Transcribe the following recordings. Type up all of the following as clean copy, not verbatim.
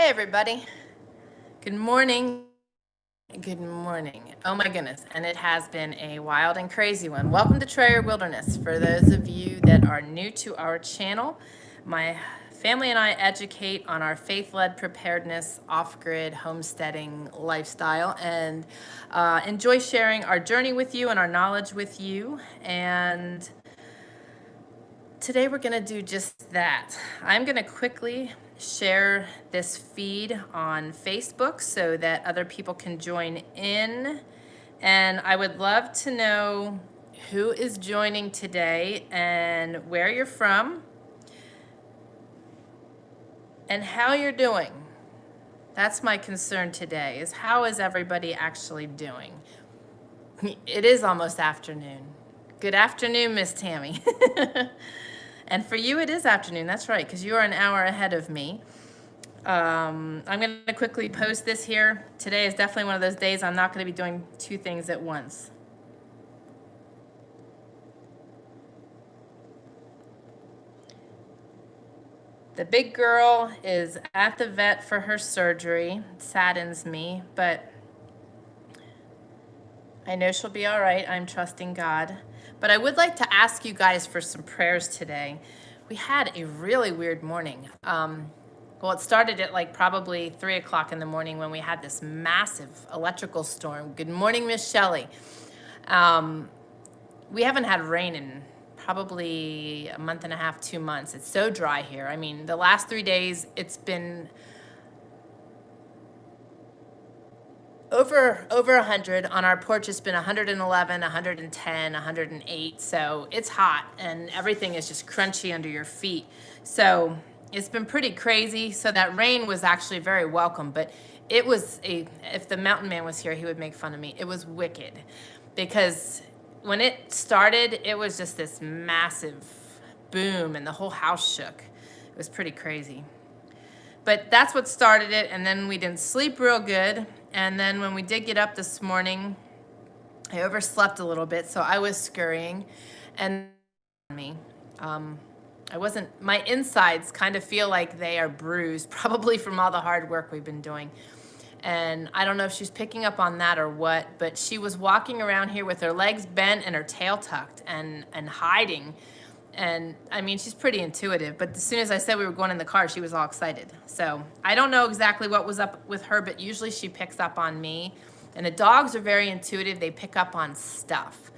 Hey everybody. Good morning. Good morning. Oh my goodness. And it has been a wild and crazy one. Welcome to Trayer Wilderness. For those of you that are new to our channel, my family and I educate on our faith-led preparedness, off-grid homesteading lifestyle, and enjoy sharing our journey with you and our knowledge with you. And today we're going to do just that. I'm going to quickly share this feed on Facebook so that other people can join in. And I would love to know who is joining today and where you're from and how you're doing. That's my concern today, is how is everybody actually doing? It is almost afternoon. Good afternoon, Miss Tammy. And for you, it is afternoon. That's right, because you are an hour ahead of me. I'm going to quickly post this here. Today is definitely one of those days I'm not going to be doing two things at once. The big girl is at the vet for her surgery. It saddens me, but I know she'll be all right. I'm trusting God. But I would like to ask you guys for some prayers today. We had a really weird morning. Well, it started at like probably 3 o'clock in the morning when we had this massive electrical storm. Good morning, Miss Shelley. We haven't had rain in probably a month and a half, 2 months. It's so dry here. I mean, the last 3 days, it's been over 100. On our porch, it's been 111, 110, 108. So it's hot and everything is just crunchy under your feet. So it's been pretty crazy. So that rain was actually very welcome, but it was if the mountain man was here, he would make fun of me. It was wicked because when it started, it was just this massive boom and the whole house shook. It was pretty crazy. But that's what started it, and then we didn't sleep real good. And then when we did get up this morning, I overslept a little bit, so I was scurrying. And my insides kind of feel like they are bruised, probably from all the hard work we've been doing. And I don't know if she's picking up on that or what, but she was walking around here with her legs bent and her tail tucked and hiding. And I mean, she's pretty intuitive, but as soon as I said we were going in the car, she was all excited. So I don't know exactly what was up with her, but usually she picks up on me. And the dogs are very intuitive. They pick up on stuff.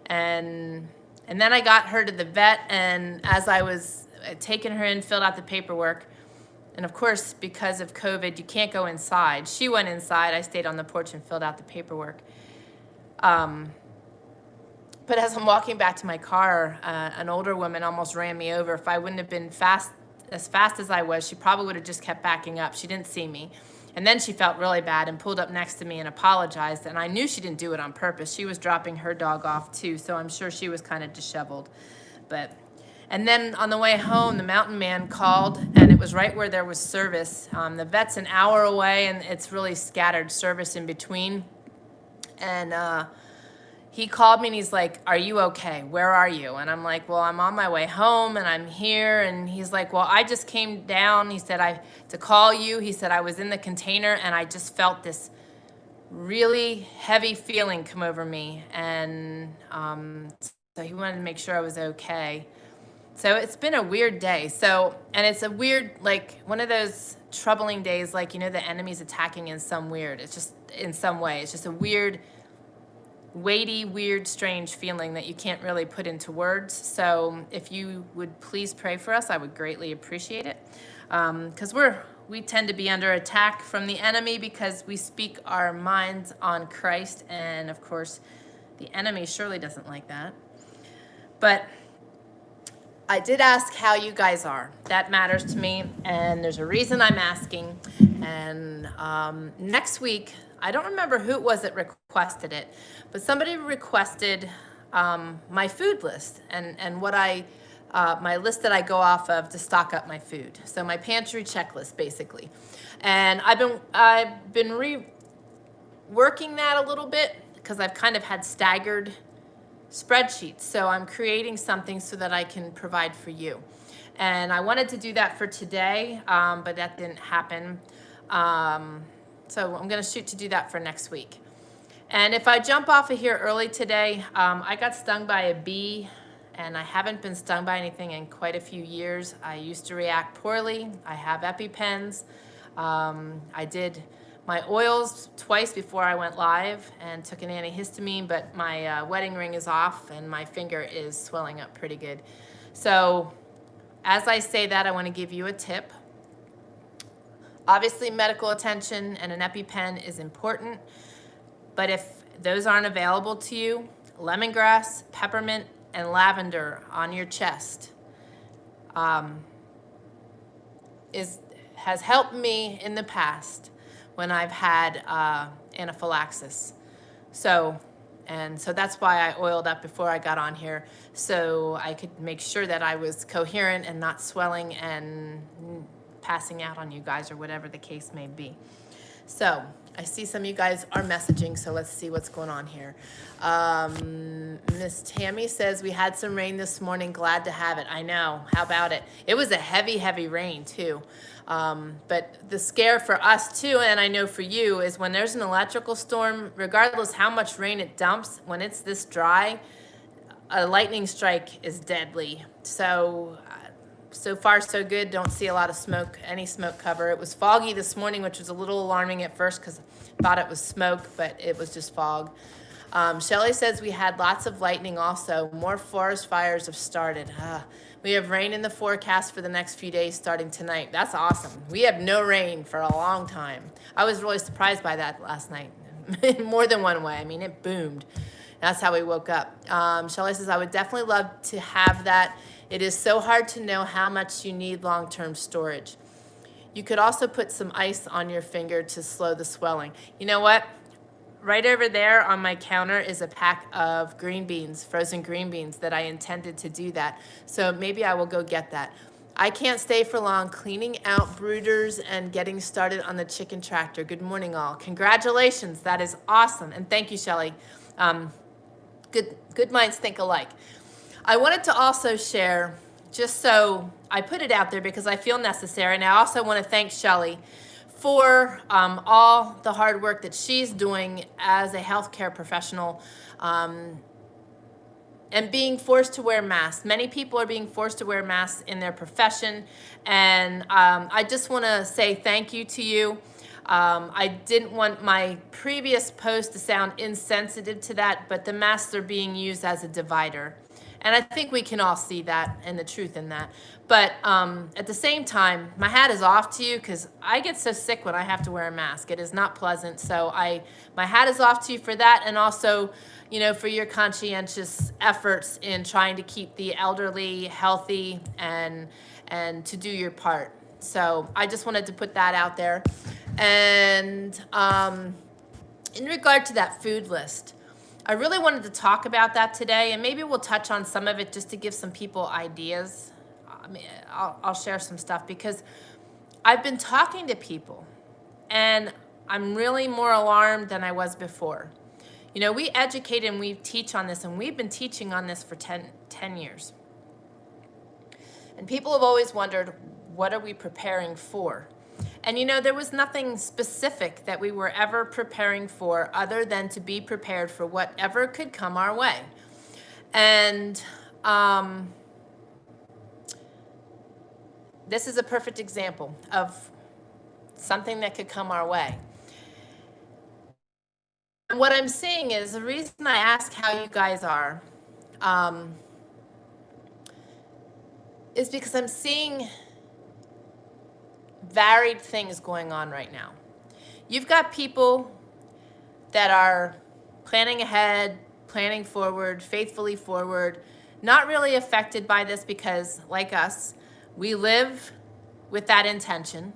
And then I got her to the vet, and as I was taking her in, filled out the paperwork. And of course, because of COVID, you can't go inside. She went inside. I stayed on the porch and filled out the paperwork. But as I'm walking back to my car, an older woman almost ran me over. If I wouldn't have been as fast as I was, she probably would have just kept backing up. She didn't see me. And then she felt really bad and pulled up next to me and apologized. And I knew she didn't do it on purpose. She was dropping her dog off too, so I'm sure she was kind of disheveled. And then on the way home, the mountain man called, and it was right where there was service. The vet's an hour away, and it's really scattered service in between. And he called me and he's like, "Are you okay? Where are you?" And I'm like, "Well, I'm on my way home and I'm here." And he's like, "Well, I just came down." He said, to call you. He said, "I was in the container and I just felt this really heavy feeling come over me." And so he wanted to make sure I was okay. So it's been a weird day. And it's a weird, like one of those troubling days, like, the enemy's attacking in some way. It's just a weird, weighty, weird, strange feeling that you can't really put into words. So if you would please pray for us, I would greatly appreciate it. Because we tend to be under attack from the enemy because we speak our minds on Christ. And of course, the enemy surely doesn't like that. But I did ask how you guys are. That matters to me, and there's a reason I'm asking. And next week, I don't remember who it was that requested it, but somebody requested my food list and what my list that I go off of to stock up my food. So my pantry checklist, basically. And I've been reworking that a little bit because I've kind of had staggered spreadsheets. So I'm creating something so that I can provide for you. And I wanted to do that for today, but that didn't happen. So I'm going to shoot to do that for next week. And if I jump off of here early today, I got stung by a bee, and I haven't been stung by anything in quite a few years. I used to react poorly. I have EpiPens. I did my oils twice before I went live and took an antihistamine, but my wedding ring is off and my finger is swelling up pretty good. So as I say that, I want to give you a tip. Obviously, medical attention and an EpiPen is important, but if those aren't available to you, lemongrass, peppermint, and lavender on your chest has helped me in the past when I've had anaphylaxis. So that's why I oiled up before I got on here, so I could make sure that I was coherent and not swelling and passing out on you guys or whatever the case may be. So I see some of you guys are messaging, so let's see what's going on here. Miss Tammy says, we had some rain this morning, glad to have it. I know, how about it? It was a heavy, heavy rain too. But the scare for us too, and I know for you, is when there's an electrical storm, regardless how much rain it dumps, when it's this dry, a lightning strike is deadly. So far so good. Don't see a lot of smoke, any smoke cover. It was foggy this morning, which was a little alarming at first because I thought it was smoke, but it was just fog. Shelley says we had lots of lightning also. More forest fires have started. We have rain in the forecast for the next few days starting tonight. That's awesome. We have no rain for a long time. I was really surprised by that last night in more than one way. I mean, it boomed. That's how we woke up. Shelley says, I would definitely love to have that. It is so hard to know how much you need long-term storage. You could also put some ice on your finger to slow the swelling. You know what? Right over there on my counter is a pack of green beans, frozen green beans, that I intended to do that. So maybe I will go get that. I can't stay for long, cleaning out brooders and getting started on the chicken tractor. Good morning, all. Congratulations. That is awesome. And thank you, Shelley. Good minds think alike. I wanted to also share, just so I put it out there because I feel necessary, and I also want to thank Shelley for all the hard work that she's doing as a healthcare professional and being forced to wear masks. Many people are being forced to wear masks in their profession, and I just want to say thank you to you. I didn't want my previous post to sound insensitive to that, but the masks are being used as a divider. And I think we can all see that and the truth in that. But at the same time, my hat is off to you because I get so sick when I have to wear a mask. It is not pleasant. So my hat is off to you for that, and also, you know, for your conscientious efforts in trying to keep the elderly healthy and to do your part. So I just wanted to put that out there. And in regard to that food list, I really wanted to talk about that today, and maybe we'll touch on some of it just to give some people ideas. I mean, I'll share some stuff because I've been talking to people, and I'm really more alarmed than I was before. You know, we educate and we teach on this, and we've been teaching on this for 10 years. And people have always wondered, what are we preparing for? And you know, there was nothing specific that we were ever preparing for other than to be prepared for whatever could come our way. And this is a perfect example of something that could come our way. And what I'm seeing is, the reason I ask how you guys are is because I'm seeing varied things going on right now. You've got people that are planning ahead, planning forward, faithfully forward, not really affected by this because, like us, we live with that intention.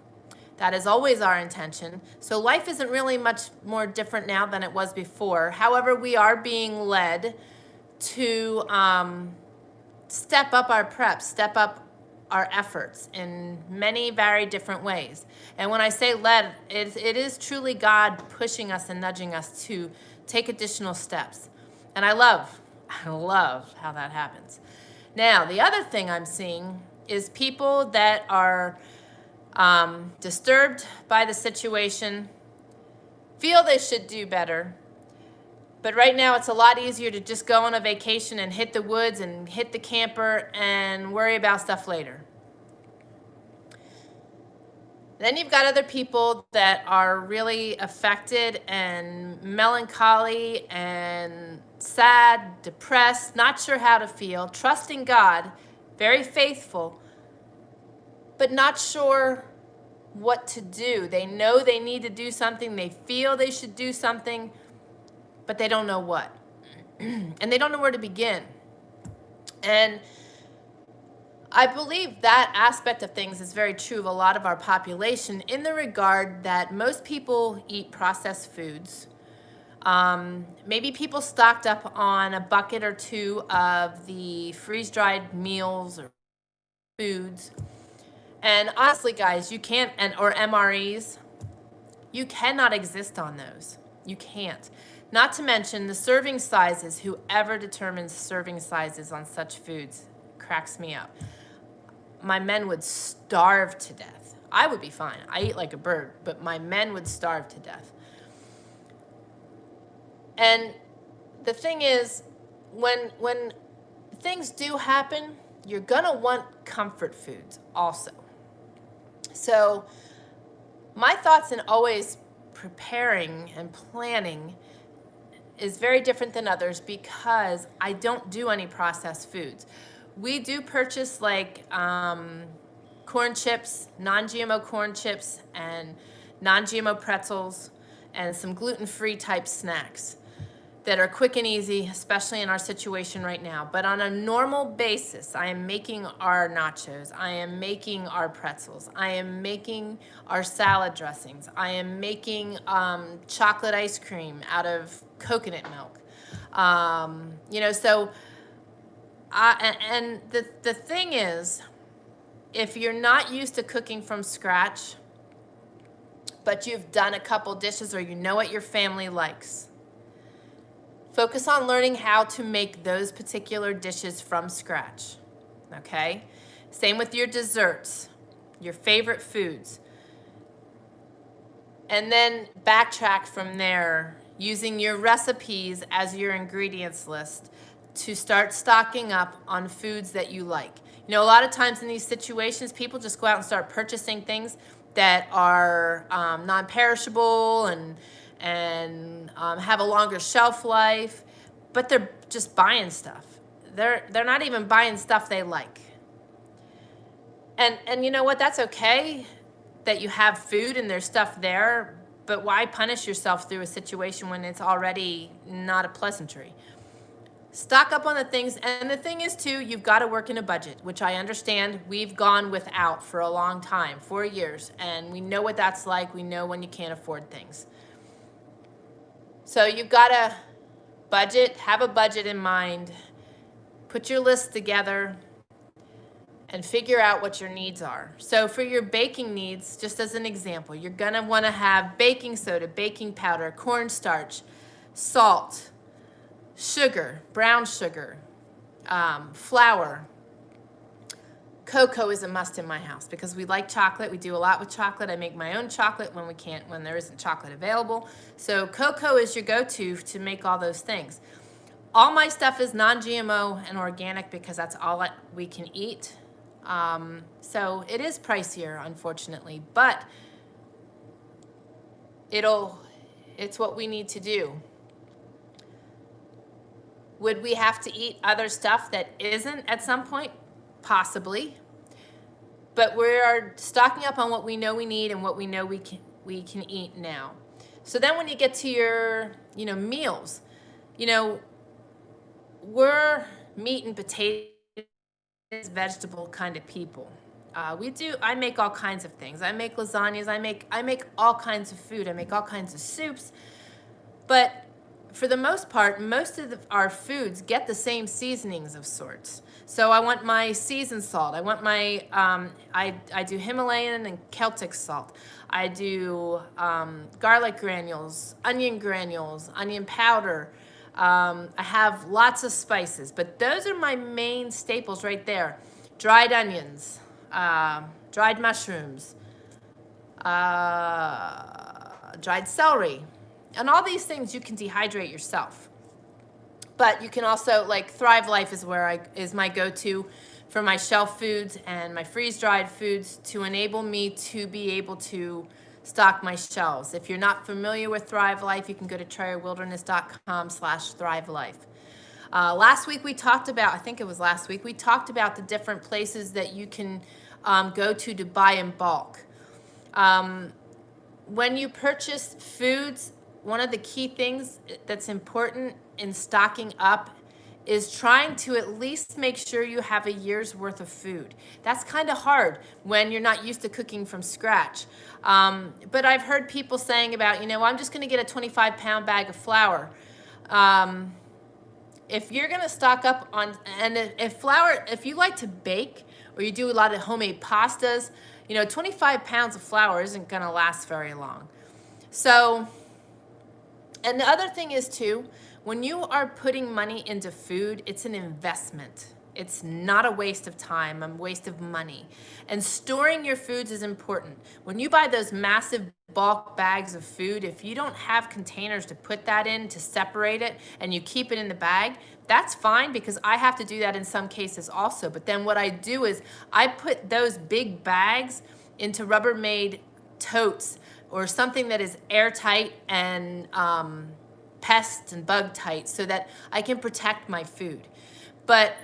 That is always our intention. So life isn't really much more different now than it was before. However, we are being led to step up our prep, step up our efforts in many very different ways. And when I say led, it is truly God pushing us and nudging us to take additional steps. And I love how that happens. Now, the other thing I'm seeing is people that are disturbed by the situation, feel they should do better. But right now it's a lot easier to just go on a vacation and hit the woods and hit the camper and worry about stuff later. Then you've got other people that are really affected and melancholy and sad, depressed, not sure how to feel, trusting God, very faithful, but not sure what to do. They know they need to do something. They feel they should do something, but they don't know what. And they don't know where to begin. And I believe that aspect of things is very true of a lot of our population in the regard that most people eat processed foods. Maybe people stocked up on a bucket or two of the freeze-dried meals or foods. And honestly, guys, you can't, or MREs, you cannot exist on those. You can't. Not to mention the serving sizes. Whoever determines serving sizes on such foods cracks me up. My men would starve to death. I would be fine. I eat like a bird, but my men would starve to death. And the thing is, when things do happen, you're gonna want comfort foods also. So my thoughts in always preparing and planning is very different than others because I don't do any processed foods. We do purchase like corn chips, non-GMO corn chips, and non-GMO pretzels, and some gluten-free type snacks that are quick and easy, especially in our situation right now. But on a normal basis, I am making our nachos, I am making our pretzels, I am making our salad dressings, I am making chocolate ice cream out of coconut milk. So the thing is, if you're not used to cooking from scratch, but you've done a couple dishes or you know what your family likes, focus on learning how to make those particular dishes from scratch, okay? Same with your desserts, your favorite foods. And then backtrack from there using your recipes as your ingredients list to start stocking up on foods that you like. You know, a lot of times in these situations, people just go out and start purchasing things that are non-perishable and have a longer shelf life, but they're just buying stuff. They're not even buying stuff they like. And you know what? That's okay that you have food and there's stuff there, but why punish yourself through a situation when it's already not a pleasantry? Stock up on the things, and the thing is too, you've got to work in a budget, which I understand. We've gone without for a long time, 4 years, and we know what that's like. We know when you can't afford things. So you've got to budget, have a budget in mind, put your list together, and figure out what your needs are. So for your baking needs, just as an example, you're gonna wanna have baking soda, baking powder, cornstarch, salt, sugar, brown sugar, flour. Cocoa is a must in my house because we like chocolate. We do a lot with chocolate. I make my own chocolate when there isn't chocolate available. So cocoa is your go-to to make all those things. All my stuff is non-GMO and organic because that's all we can eat. So it is pricier, unfortunately, but it's what we need to do. Would we have to eat other stuff that isn't at some point? Possibly. But we are stocking up on what we know we need and what we know we can eat now. So then when you get to your, meals, we're meat and potatoes, vegetable kind of people. I make all kinds of things. I make lasagnas. I make all kinds of food. I make all kinds of soups. But for the most part, most of our foods get the same seasonings of sorts. So I want my seasoned salt. I want my, I do Himalayan and Celtic salt. I do garlic granules, onion powder. I have lots of spices, but those are my main staples right there. Dried onions, dried mushrooms, dried celery. And all these things you can dehydrate yourself. But you can also, like Thrive Life is my go-to for my shelf foods and my freeze-dried foods to enable me to be able to stock my shelves. If you're not familiar with Thrive Life, you can go to TrailWilderness.com/ThriveLife. Last week we talked about, I think it was last week, we talked about the different places that you can go to buy in bulk. When you purchase foods, one of the key things that's important in stocking up is trying to at least make sure you have a year's worth of food. That's kind of hard when you're not used to cooking from scratch. But I've heard people saying about, I'm just gonna get a 25-pound bag of flour. If you're gonna stock up on, and if you like to bake or you do a lot of homemade pastas, 25 pounds of flour isn't gonna last very long. So, and the other thing is too, when you are putting money into food, it's an investment. It's not a waste of time, a waste of money. And storing your foods is important. When you buy those massive bulk bags of food, if you don't have containers to put that in, to separate it, and you keep it in the bag, that's fine, because I have to do that in some cases also. But then what I do is I put those big bags into Rubbermaid totes or something that is airtight and pest and bug tight, so that I can protect my food. But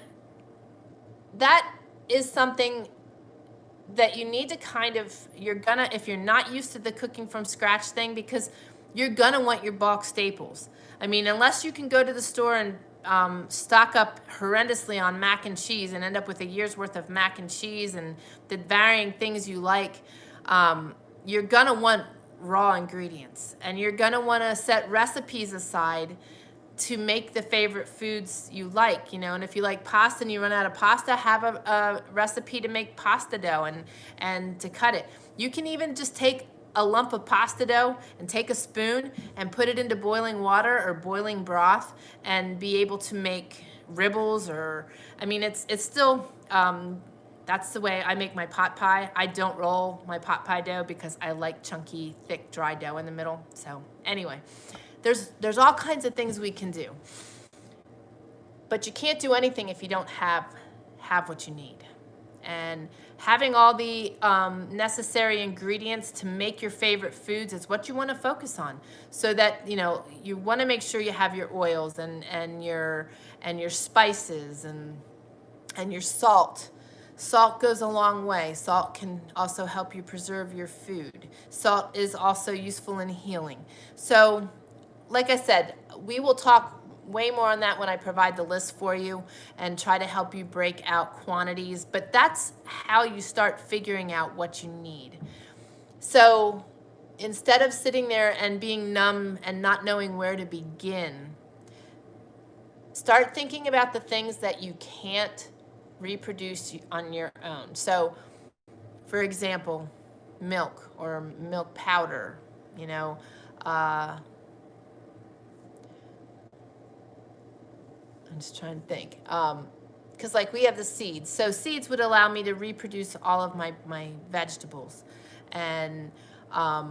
that is something that you need to if you're not used to the cooking from scratch thing, because you're gonna want your bulk staples. I mean, unless you can go to the store and stock up horrendously on mac and cheese and end up with a year's worth of mac and cheese and the varying things you like, you're gonna want raw ingredients, and you're gonna wanna set recipes aside to make the favorite foods you like, and if you like pasta and you run out of pasta, have a recipe to make pasta dough and to cut it. You can even just take a lump of pasta dough and take a spoon and put it into boiling water or boiling broth and be able to make ribbles, it's still, that's the way I make my pot pie. I don't roll my pot pie dough because I like chunky, thick, dry dough in the middle. So anyway, there's all kinds of things we can do. But you can't do anything if you don't have what you need. And having all the necessary ingredients to make your favorite foods is what you want to focus on, so that you want to make sure you have your oils and your spices and your salt. Salt goes a long way. Salt can also help you preserve your food. Salt is also useful in healing. So, like I said, we will talk way more on that when I provide the list for you and try to help you break out quantities. But that's how you start figuring out what you need. So instead of sitting there and being numb and not knowing where to begin, start thinking about the things that you can't reproduce on your own. So, for example, milk or milk powder, I'm just trying to think. Because we have the seeds. So seeds would allow me to reproduce all of my vegetables. And, my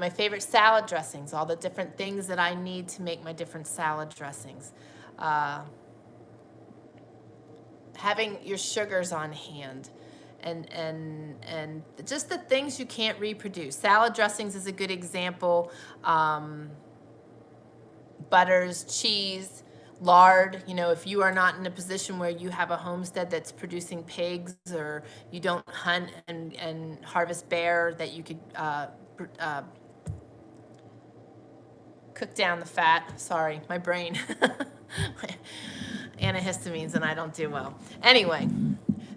favorite salad dressings, all the different things that I need to make my different salad dressings. Having your sugars on hand. And just the things you can't reproduce. Salad dressings is a good example. Butters, cheese, lard. If you are not in a position where you have a homestead that's producing pigs, or you don't hunt and harvest bear, that you could cook down the fat. Sorry, my brain. Antihistamines and I don't do well. Anyway,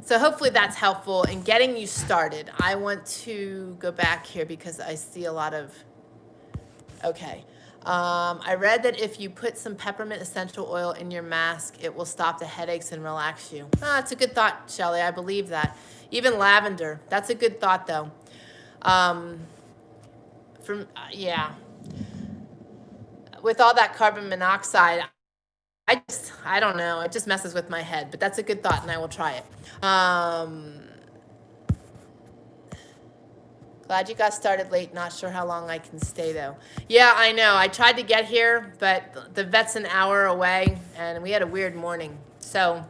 so hopefully that's helpful in getting you started. I want to go back here because I see a lot of, okay. I read that if you put some peppermint essential oil in your mask, it will stop the headaches and relax you. That's a good thought, Shelley. I believe that. Even lavender. That's a good thought, though. Yeah. With all that carbon monoxide, I don't know. It just messes with my head. But that's a good thought, and I will try it. Glad you got started late. Not sure how long I can stay, though. Yeah, I know. I tried to get here, but the vet's an hour away, and we had a weird morning. So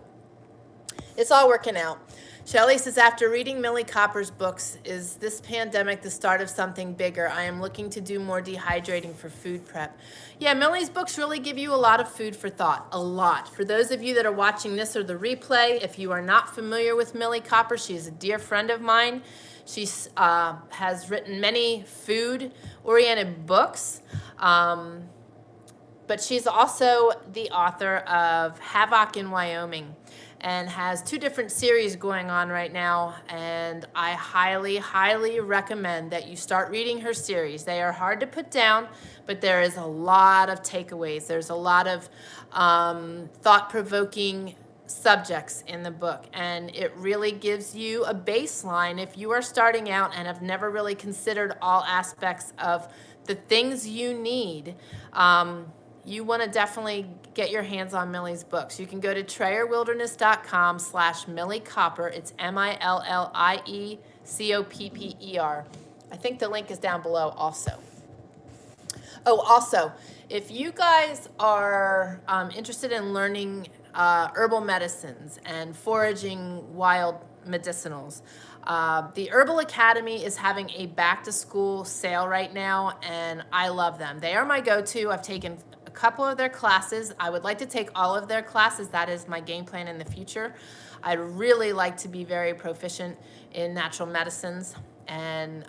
it's all working out. Shelley says, after reading Millie Copper's books, is this pandemic the start of something bigger? I am looking to do more dehydrating for food prep. Yeah, Millie's books really give you a lot of food for thought, a lot. For those of you that are watching this or the replay, if you are not familiar with Millie Copper, she is a dear friend of mine. She has written many food-oriented books, but she's also the author of Havoc in Wyoming, and has 2 different series going on right now, and I highly, highly recommend that you start reading her series. They are hard to put down, but there is a lot of takeaways. There's a lot of thought-provoking subjects in the book, and it really gives you a baseline if you are starting out and have never really considered all aspects of the things you need. You want to definitely get your hands on Millie's books. You can go to TrayerWilderness.com/Millie Copper. It's MILLIECOPPER. I think the link is down below also. Oh, also, if you guys are interested in learning herbal medicines and foraging wild medicinals, the Herbal Academy is having a back-to-school sale right now, and I love them. They are my go-to. I've taken a couple of their classes. I would like to take all of their classes. That is my game plan in the future. I'd really like to be very proficient in natural medicines, and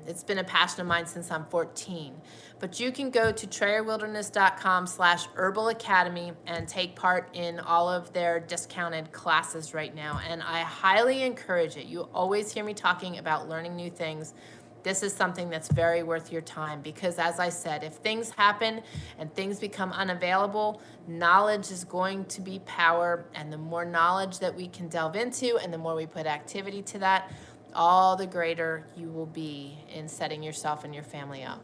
it's been a passion of mine since I'm 14. But you can go to TrayerWilderness.com/Herbal Academy and take part in all of their discounted classes right now. And I highly encourage it. You always hear me talking about learning new things. This is something that's very worth your time, because as I said, if things happen and things become unavailable, knowledge is going to be power. And the more knowledge that we can delve into and the more we put activity to that, all the greater you will be in setting yourself and your family up.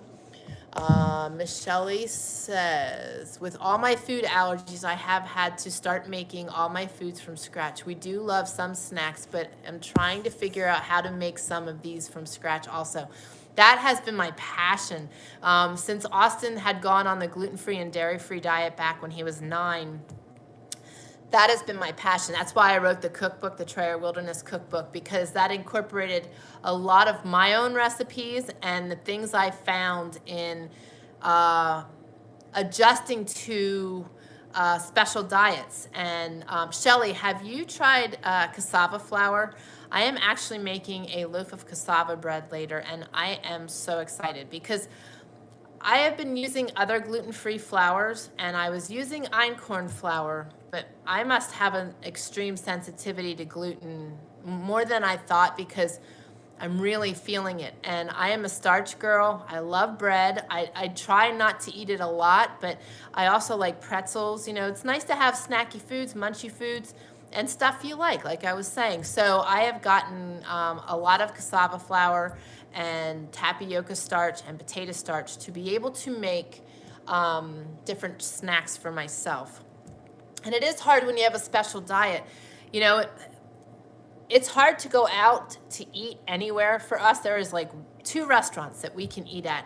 Miss Shelley says, with all my food allergies, I have had to start making all my foods from scratch. We do love some snacks, but I'm trying to figure out how to make some of these from scratch also. That has been my passion. Since Austin had gone on the gluten-free and dairy-free diet back when he was 9, that has been my passion. That's why I wrote the cookbook, the Trayer Wilderness Cookbook, because that incorporated a lot of my own recipes and the things I found in adjusting to special diets. And Shelley, have you tried cassava flour? I am actually making a loaf of cassava bread later, and I am so excited because I have been using other gluten-free flours, and I was using einkorn flour, but I must have an extreme sensitivity to gluten, more than I thought, because I'm really feeling it. And I am a starch girl. I love bread. I try not to eat it a lot, but I also like pretzels. You know, it's nice to have snacky foods, munchy foods, and stuff you like I was saying. So I have gotten a lot of cassava flour and tapioca starch and potato starch to be able to make different snacks for myself. And it is hard when you have a special diet. You know, it's hard to go out to eat anywhere. For us, there is like 2 restaurants that we can eat at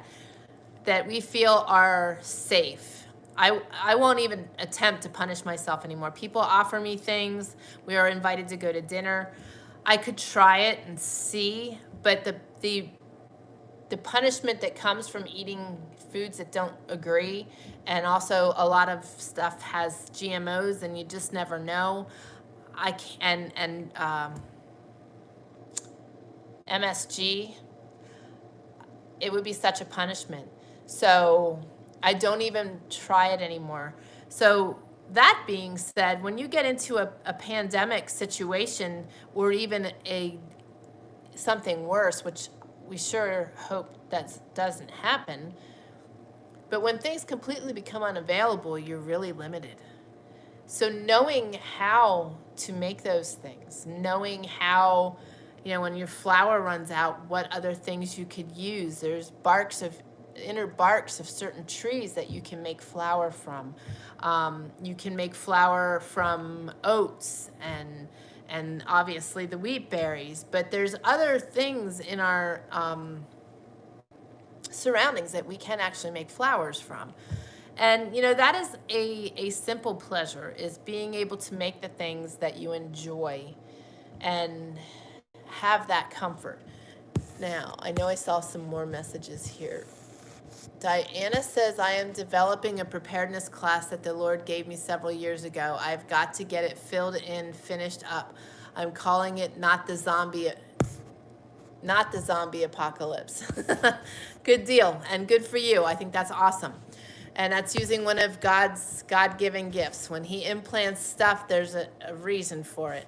that we feel are safe. I won't even attempt to punish myself anymore. People offer me things. We are invited to go to dinner. I could try it and see, but the punishment that comes from eating foods that don't agree, and also a lot of stuff has GMOs, and you just never know. MSG, it would be such a punishment. So I don't even try it anymore. So that being said, when you get into a pandemic situation, or even something worse, which we sure hope that doesn't happen, but when things completely become unavailable, you're really limited. So knowing how to make those things, knowing how, you know, when your flour runs out, what other things you could use. There's inner barks of certain trees that you can make flour from. You can make flour from oats and obviously the wheat berries. But there's other things in our surroundings that we can actually make flowers from. And, that is a simple pleasure, is being able to make the things that you enjoy and have that comfort. Now, I know I saw some more messages here. Diana says, I am developing a preparedness class that the Lord gave me several years ago. I've got to get it filled in, finished up. I'm calling it not the zombie apocalypse. Good deal, and good for you. I think that's awesome. And that's using one of God's God-given gifts. When he implants stuff, there's a reason for it.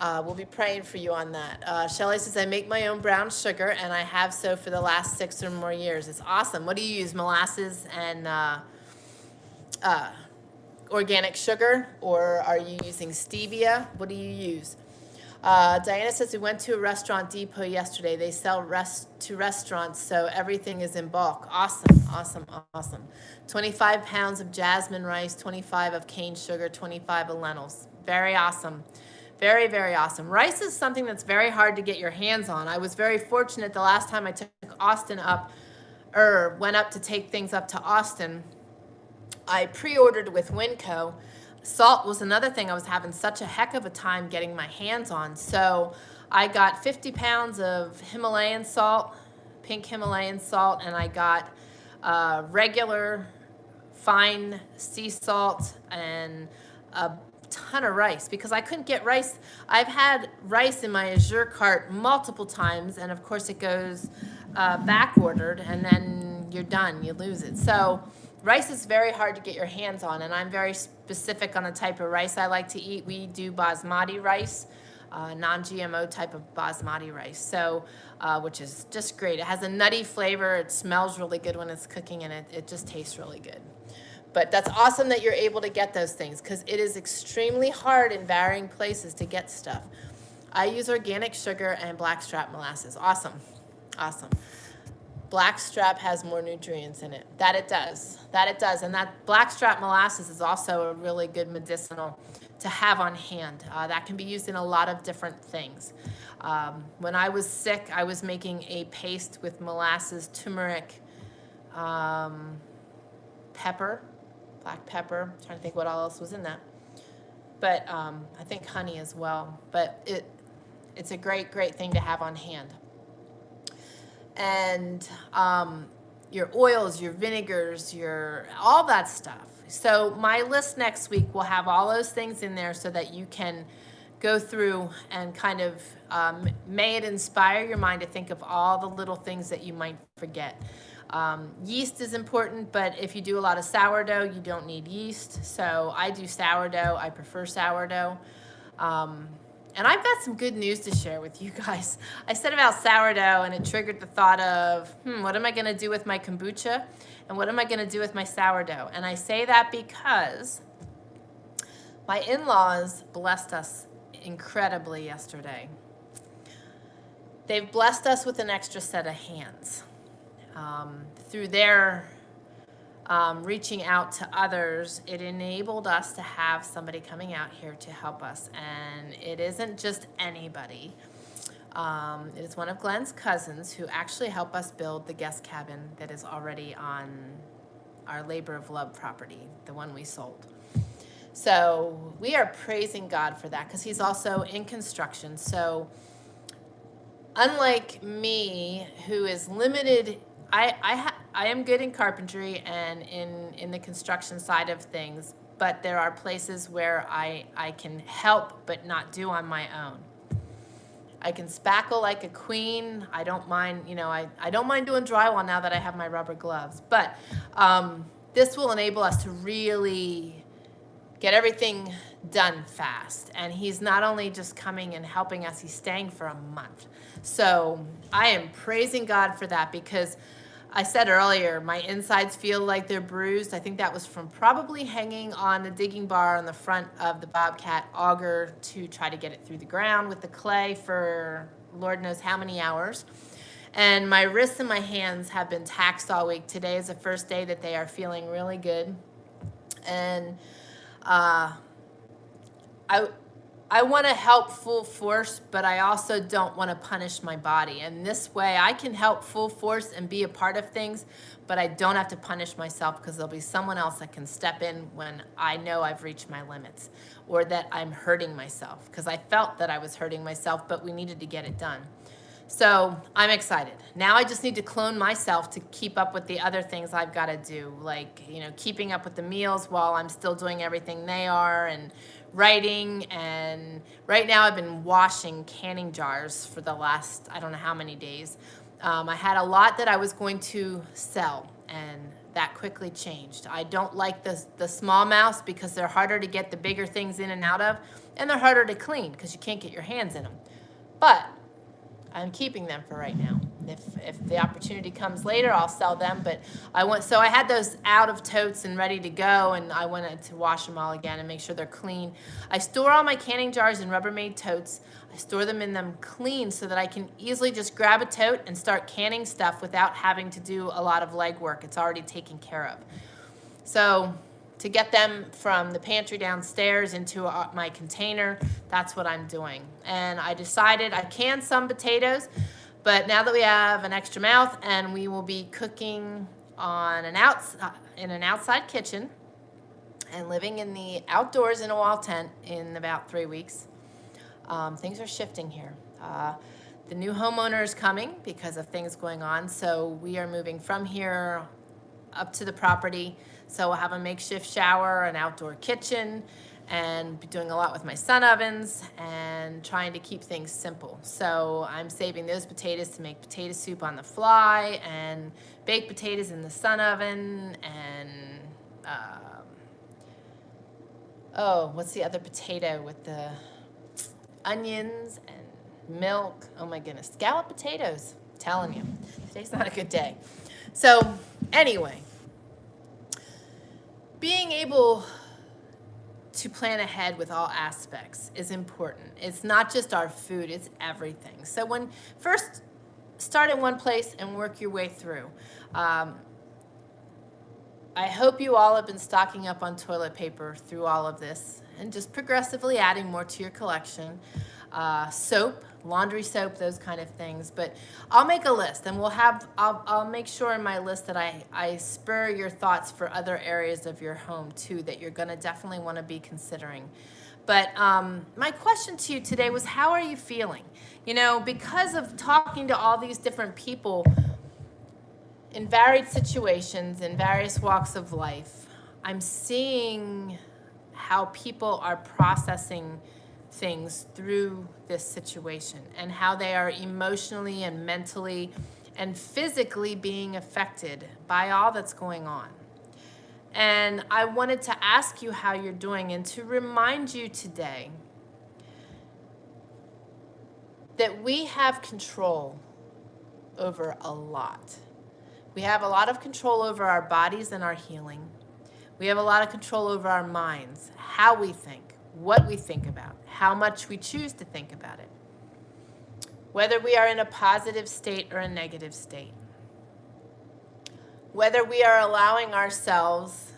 We'll be praying for you on that. Shelley says, I make my own brown sugar, and I have so for the last 6 or more years. It's awesome. What do you use, molasses and organic sugar, or are you using stevia? What do you use? Diana says, we went to a restaurant depot yesterday. They sell to restaurants, so everything is in bulk. Awesome, awesome, awesome. 25 pounds of jasmine rice, 25 of cane sugar, 25 of lentils. Very awesome. Very, very awesome. Rice is something that's very hard to get your hands on. I was very fortunate the last time I took Austin up, or went up to take things up to Austin. I pre-ordered with Winco. Salt was another thing I was having such a heck of a time getting my hands on. So I got 50 pounds of Himalayan salt, pink Himalayan salt, and I got regular fine sea salt and a ton of rice, because I couldn't get rice. I've had rice in my Azure cart multiple times, and of course it goes back ordered, and then you're done, you lose it. So rice is very hard to get your hands on, and I'm very specific on the type of rice I like to eat. We do basmati rice, non-GMO type of basmati rice, so which is just great. It has a nutty flavor. It smells really good when it's cooking, and it just tastes really good. But that's awesome that you're able to get those things, because it is extremely hard in varying places to get stuff. I use organic sugar and blackstrap molasses. Awesome. Awesome. Blackstrap has more nutrients in it. That it does. That it does. And that blackstrap molasses is also a really good medicinal to have on hand. That can be used in a lot of different things. When I was sick, I was making a paste with molasses, turmeric, pepper, black pepper. I'm trying to think what else was in that. But I think honey as well. But it's a great, great thing to have on hand. And your oils, your vinegars, all that stuff. So my list next week will have all those things in there so that you can go through and kind of may it inspire your mind to think of all the little things that you might forget. Yeast is important, but if you do a lot of sourdough, you don't need yeast. So I do sourdough. I prefer sourdough. And I've got some good news to share with you guys. I said about sourdough, and it triggered the thought of, what am I going to do with my kombucha? And what am I going to do with my sourdough? And I say that because my in-laws blessed us incredibly yesterday. They've blessed us with an extra set of hands. Through their reaching out to others, it enabled us to have somebody coming out here to help us. And it isn't just anybody. It is one of Glenn's cousins who actually helped us build the guest cabin that is already on our labor of love property, the one we sold. So we are praising God for that, because he's also in construction. So unlike me, who is limited, I am good in carpentry and in the construction side of things, but there are places where I can help but not do on my own. I can spackle like a queen. I don't mind, I don't mind doing drywall now that I have my rubber gloves. But this will enable us to really get everything done fast. And he's not only just coming and helping us, he's staying for a month. So I am praising God for that, because I said earlier, my insides feel like they're bruised. I think that was from probably hanging on the digging bar on the front of the Bobcat auger to try to get it through the ground with the clay for Lord knows how many hours. And my wrists and my hands have been taxed all week. Today is the first day that they are feeling really good. And I I want to help full force, but I also don't want to punish my body. And this way I can help full force and be a part of things, but I don't have to punish myself, because there'll be someone else that can step in when I know I've reached my limits, or that I'm hurting myself, because I felt that I was hurting myself, but we needed to get it done. So I'm excited. Now I just need to clone myself to keep up with the other things I've got to do, like, keeping up with the meals while I'm still doing everything they are, and writing. And right now I've been washing canning jars for the last, I don't know how many days. I had a lot that I was going to sell, and that quickly changed. I don't like the smallmouths, because they're harder to get the bigger things in and out of, and they're harder to clean because you can't get your hands in them. But I'm keeping them for right now. If the opportunity comes later, I'll sell them. But so I had those out of totes and ready to go, and I wanted to wash them all again and make sure they're clean. I store all my canning jars in Rubbermaid totes. I store them in them clean so that I can easily just grab a tote and start canning stuff without having to do a lot of legwork. It's already taken care of. So to get them from the pantry downstairs into my container, that's what I'm doing. And I decided I canned some potatoes, but now that we have an extra mouth, and we will be cooking on in an outside kitchen and living in the outdoors in a wall tent in about 3 weeks. Things are shifting here. The new homeowner is coming because of things going on, so we are moving from here up to the property. So we'll have a makeshift shower, an outdoor kitchen, and be doing a lot with my sun ovens and trying to keep things simple. So I'm saving those potatoes to make potato soup on the fly, and baked potatoes in the sun oven, and what's the other potato with the onions and milk? Oh my goodness, scalloped potatoes. I'm telling you, today's not a good day. So anyway, being able to plan ahead with all aspects is important. It's not just our food, it's everything. So first start in one place and work your way through. I hope you all have been stocking up on toilet paper through all of this, and just progressively adding more to your collection. Soap, laundry soap, those kind of things. But I'll make a list, and I'll make sure in my list that I spur your thoughts for other areas of your home too that you're going to definitely want to be considering. But my question to you today was, how are you feeling? Because of talking to all these different people in varied situations, in various walks of life, I'm seeing how people are processing things through this situation, and how they are emotionally and mentally and physically being affected by all that's going on. And I wanted to ask you how you're doing, and to remind you today that we have control over a lot. We have a lot of control over our bodies and our healing. We have a lot of control over our minds, how we think, what we think about, how much we choose to think about it, whether we are in a positive state or a negative state, whether we are allowing ourselves.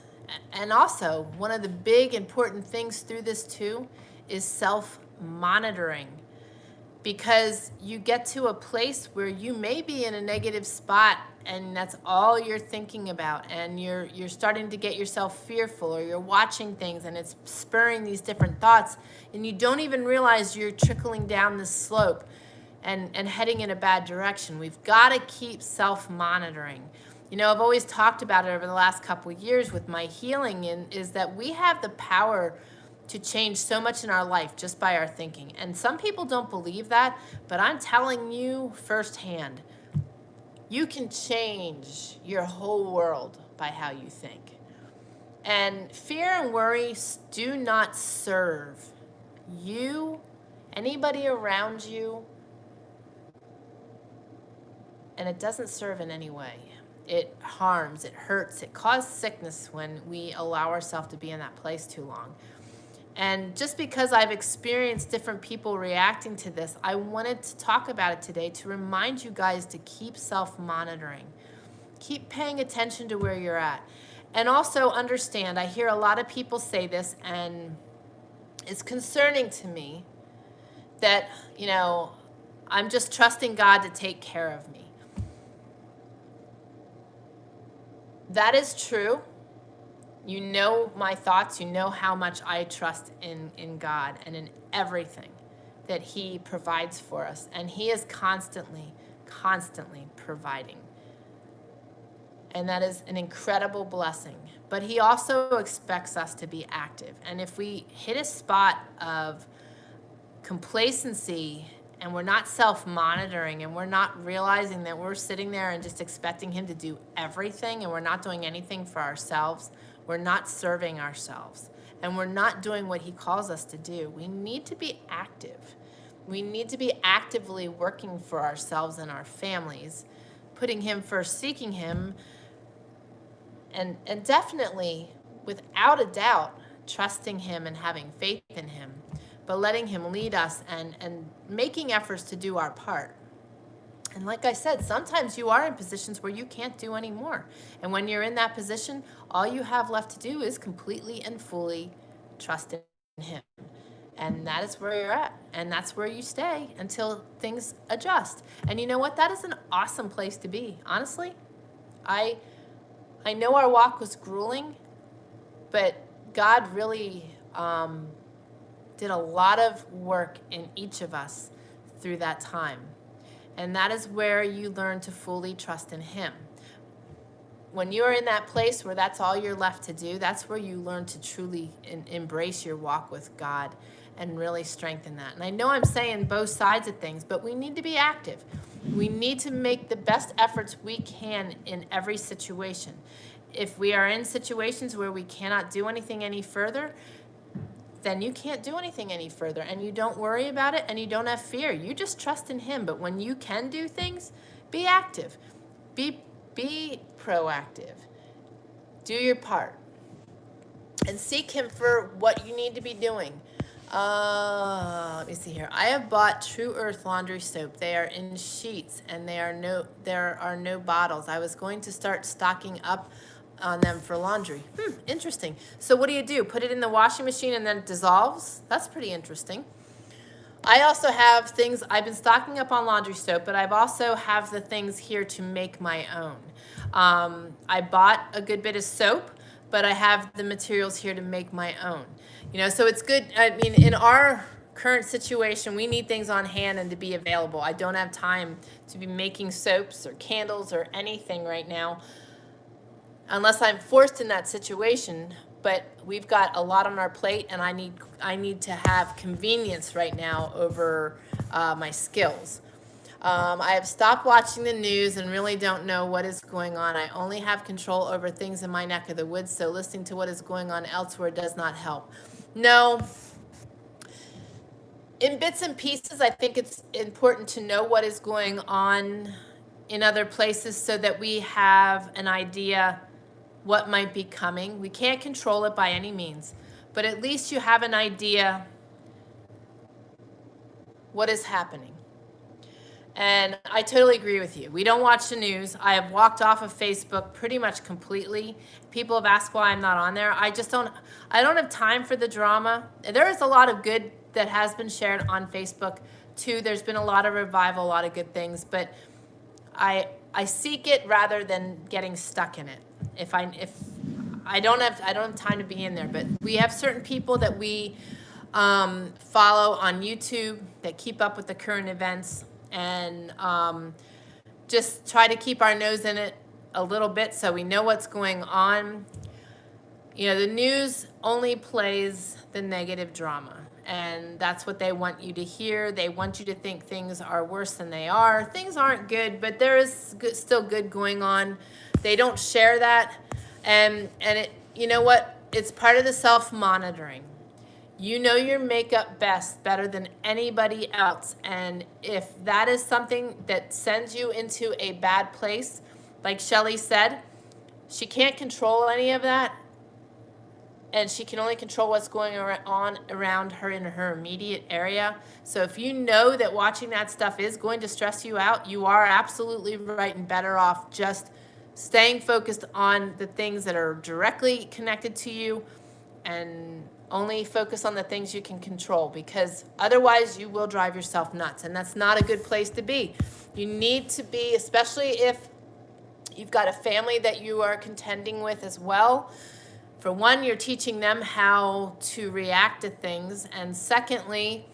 And also, one of the big important things through this too is self-monitoring, because you get to a place where you may be in a negative spot, and that's all you're thinking about, and you're starting to get yourself fearful, or you're watching things and it's spurring these different thoughts, and you don't even realize you're trickling down this slope and heading in a bad direction. We've got to keep self-monitoring. I've always talked about it over the last couple of years with my healing, is that we have the power to change so much in our life just by our thinking. And some people don't believe that, but I'm telling you firsthand, you can change your whole world by how you think. And fear and worry do not serve you, anybody around you, and it doesn't serve in any way. It harms, it hurts, it causes sickness when we allow ourselves to be in that place too long. And just because I've experienced different people reacting to this, I wanted to talk about it today to remind you guys to keep self-monitoring. Keep paying attention to where you're at. And also understand, I hear a lot of people say this, and it's concerning to me that, I'm just trusting God to take care of me. That is true. You know my thoughts. You know how much I trust in God and in everything that he provides for us. And he is constantly providing. And that is an incredible blessing. But he also expects us to be active. And if we hit a spot of complacency and we're not self-monitoring and we're not realizing that we're sitting there and just expecting him to do everything and we're not doing anything for ourselves, we're not serving ourselves, and we're not doing what he calls us to do. We need to be active. We need to be actively working for ourselves and our families, putting him first, seeking him, and definitely, without a doubt, trusting him and having faith in him, but letting him lead us and making efforts to do our part. And like I said, sometimes you are in positions where you can't do any more. And when you're in that position, all you have left to do is completely and fully trust in him. And that is where you're at. And that's where you stay until things adjust. And you know what? That is an awesome place to be. Honestly, I know our walk was grueling, but God really did a lot of work in each of us through that time. And that is where you learn to fully trust in him. When you're in that place where that's all you're left to do, that's where you learn to truly embrace your walk with God and really strengthen that. And I know I'm saying both sides of things, but we need to be active. We need to make the best efforts we can in every situation. If we are in situations where we cannot do anything any further, then you can't do anything any further, and you don't worry about it, and you don't have fear. You just trust in him. But when you can do things, be active. Be proactive. Do your part. And seek him for what you need to be doing. Let me see here. I have bought True Earth laundry soap. They are in sheets, and there are no bottles. I was going to start stocking up on them for laundry. Interesting. So what do? Put it in the washing machine and then it dissolves? That's pretty interesting. I also have things, I've been stocking up on laundry soap, but I've also have the things here to make my own. I bought a good bit of soap, but I have the materials here to make my own. So it's good. I mean, in our current situation, we need things on hand and to be available. I don't have time to be making soaps or candles or anything right now, unless I'm forced in that situation. But we've got a lot on our plate, and I need to have convenience right now over my skills. I have stopped watching the news and really don't know what is going on. I only have control over things in my neck of the woods, so listening to what is going on elsewhere does not help. No. In bits and pieces, I think it's important to know what is going on in other places so that we have an idea what might be coming. We can't control it by any means, but at least you have an idea what is happening. And I totally agree with you. We don't watch the news. I have walked off of Facebook pretty much completely. People have asked why I'm not on there. I don't have time for the drama. There is a lot of good that has been shared on Facebook too. There's been a lot of revival, a lot of good things, but I seek it rather than getting stuck in it. If I don't have time to be in there, but we have certain people that we follow on YouTube that keep up with the current events, and just try to keep our nose in it a little bit so we know what's going on. The news only plays the negative drama, and that's what they want you to hear. They want you to think things are worse than they are. Things aren't good, but there is still good going on. They don't share that, and it, you know what? It's part of the self-monitoring. You know your makeup better than anybody else, and if that is something that sends you into a bad place, like Shelley said, she can't control any of that, and she can only control what's going on around her in her immediate area. So if you know that watching that stuff is going to stress you out, you are absolutely right and better off just staying focused on the things that are directly connected to you and Only focus on the things you can control, because otherwise you will drive yourself nuts, and that's not a good place to be. You need to be, especially if you've got a family that you are contending with as well. For one, you're teaching them how to react to things, and secondly,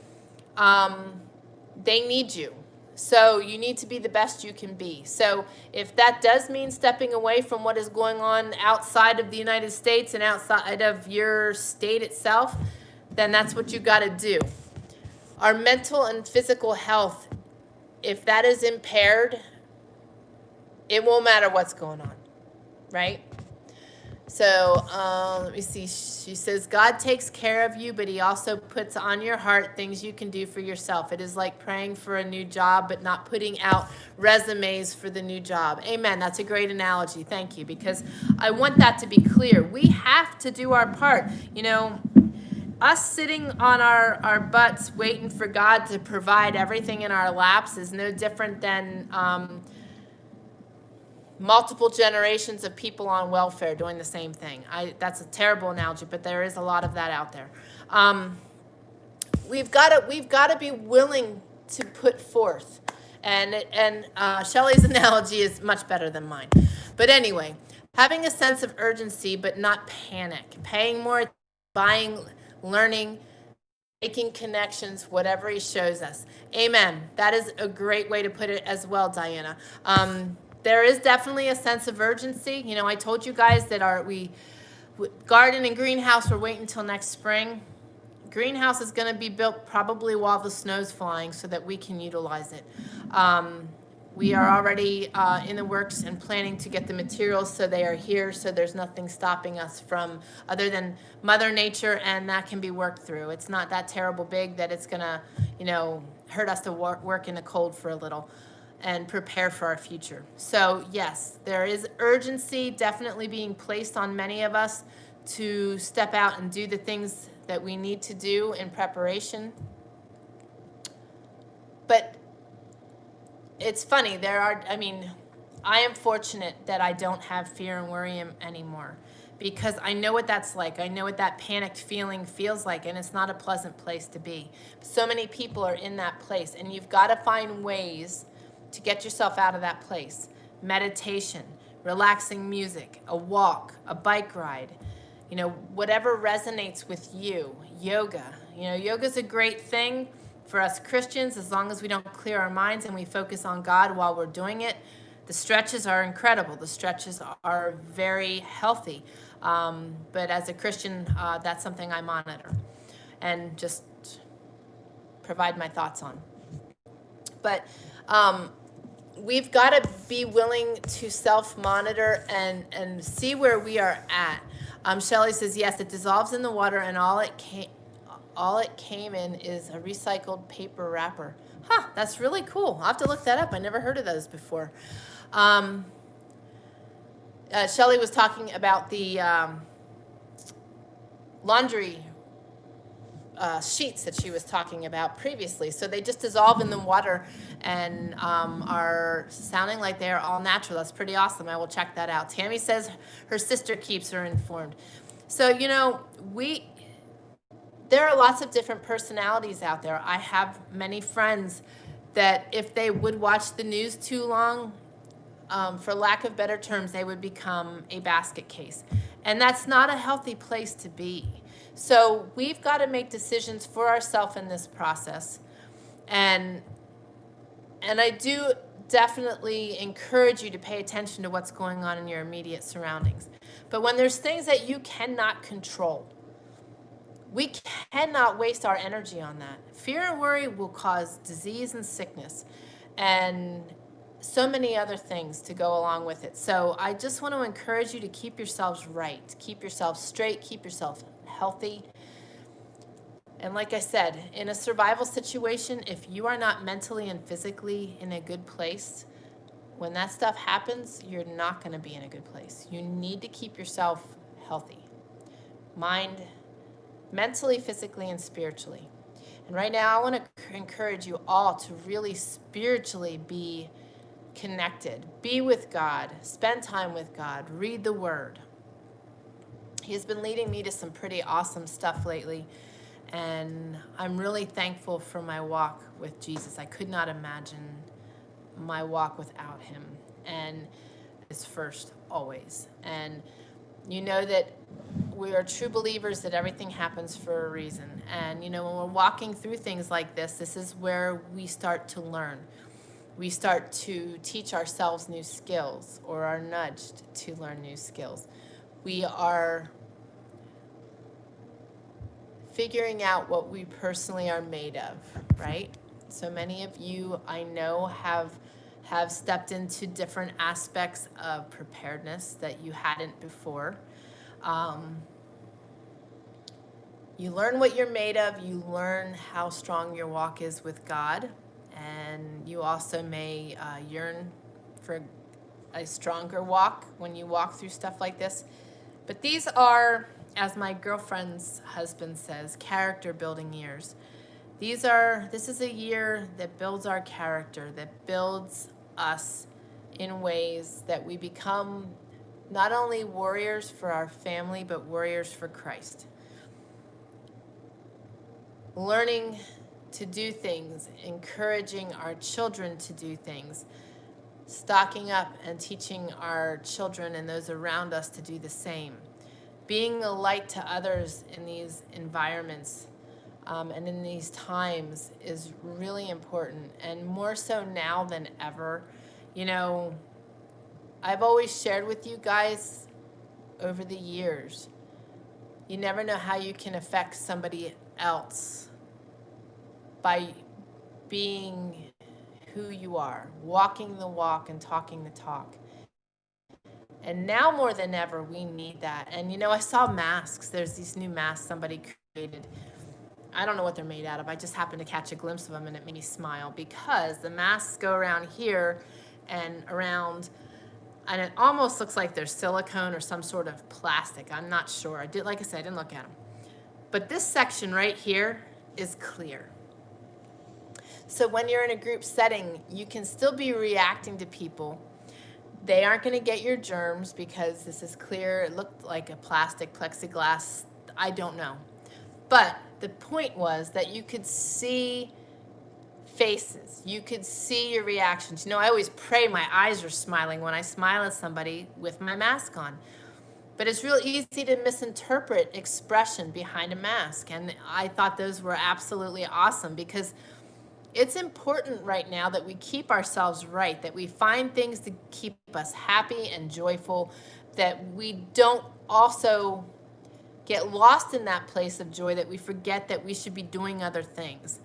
they need you. So you need to be the best you can be. So if that does mean stepping away from what is going on outside of the United States and outside of your state itself, then that's what you got to do. Our mental and physical health, if that is impaired, it won't matter what's going on, right? So let me see. She says, God takes care of you, but he also puts on your heart things you can do for yourself. It is like praying for a new job, but not putting out resumes for the new job. Amen. That's a great analogy. Thank you, because I want that to be clear. We have to do our part. You know, us sitting on our butts waiting for God to provide everything in our laps is no different than multiple generations of people on welfare doing the same thing. That's a terrible analogy, but there is a lot of that out there. We've got to be willing to put forth, and Shelley's analogy is much better than mine. But anyway, having a sense of urgency, but not panic. Paying more, buying, learning, making connections, whatever he shows us. Amen. That is a great way to put it as well, Diana. There is definitely a sense of urgency. You know, I told you guys that garden and greenhouse, we're waiting until next spring. Greenhouse is going to be built probably while the snow's flying so that we can utilize it. We are already in the works and planning to get the materials so they are here, so there's nothing stopping us from, other than Mother Nature, and that can be worked through. It's not that terrible big that it's going to, you know, hurt us to work in the cold for a little and prepare for our future. So yes, there is urgency definitely being placed on many of us to step out and do the things that we need to do in preparation. But it's funny, I am fortunate that I don't have fear and worry anymore, because I know what that's like. I know what that panicked feeling feels like, and it's not a pleasant place to be. So many people are in that place, and you've got to find ways to get yourself out of that place. Meditation, relaxing music, a walk, a bike ride, you know, whatever resonates with you. Yoga, you know, yoga's a great thing for us Christians, as long as we don't clear our minds and we focus on God while we're doing it. The stretches are incredible. The stretches are very healthy. But as a Christian, that's something I monitor and just provide my thoughts on. But we've got to be willing to self-monitor and see where we are at. Shelley says, yes, it dissolves in the water, and all it came in is a recycled paper wrapper. Huh, that's really cool. I'll have to look that up. I never heard of those before. Shelley was talking about the laundry sheets that she was talking about previously. So they just dissolve in the water and are sounding like they are all natural. That's pretty awesome. I will check that out. Tammy says her sister keeps her informed. So, you know, there are lots of different personalities out there. I have many friends that if they would watch the news too long, for lack of better terms, they would become a basket case. And that's not a healthy place to be. So we've got to make decisions for ourselves in this process. And I do definitely encourage you to pay attention to what's going on in your immediate surroundings. But when there's things that you cannot control, we cannot waste our energy on that. Fear and worry will cause disease and sickness and so many other things to go along with it. So I just want to encourage you to keep yourselves right, keep yourself straight, keep yourself healthy. And like I said, in a survival situation, if you are not mentally and physically in a good place, when that stuff happens, you're not going to be in a good place. You need to keep yourself healthy. Mind, mentally, physically, and spiritually. And right now, I want to encourage you all to really spiritually be connected. Be with God. Spend time with God. Read the Word. He has been leading me to some pretty awesome stuff lately. And I'm really thankful for my walk with Jesus. I could not imagine my walk without him. And is first always. And you know that we are true believers that everything happens for a reason. And, you know, when we're walking through things like this is where we start to learn. We start to teach ourselves new skills, or are nudged to learn new skills. We are figuring out what we personally are made of, right? So many of you I know have stepped into different aspects of preparedness that you hadn't before. You learn what you're made of, you learn how strong your walk is with God, and you also may yearn for a stronger walk when you walk through stuff like this. But these are, as my girlfriend's husband says, character building years. This is a year that builds our character, that builds us in ways that we become not only warriors for our family, but warriors for Christ. Learning to do things, encouraging our children to do things, stocking up and teaching our children and those around us to do the same. Being a light to others in these environments and in these times is really important, and more so now than ever. You know, I've always shared with you guys over the years, you never know how you can affect somebody else by being who you are, walking the walk and talking the talk. And now more than ever, we need that. And you know, I saw masks. There's these new masks somebody created. I don't know what they're made out of. I just happened to catch a glimpse of them and it made me smile, because the masks go around here and around, and it almost looks like they're silicone or some sort of plastic. I'm not sure. Like I said, I didn't look at them. But this section right here is clear. So when you're in a group setting, you can still be reacting to people. They aren't going to get your germs because this is clear. It looked like a plastic plexiglass. I don't know. But the point was that you could see faces. You could see your reactions. You know, I always pray my eyes are smiling when I smile at somebody with my mask on. But it's real easy to misinterpret expression behind a mask. And I thought those were absolutely awesome, because it's important right now that we keep ourselves right, that we find things to keep us happy and joyful, that we don't also get lost in that place of joy, that we forget that we should be doing other things.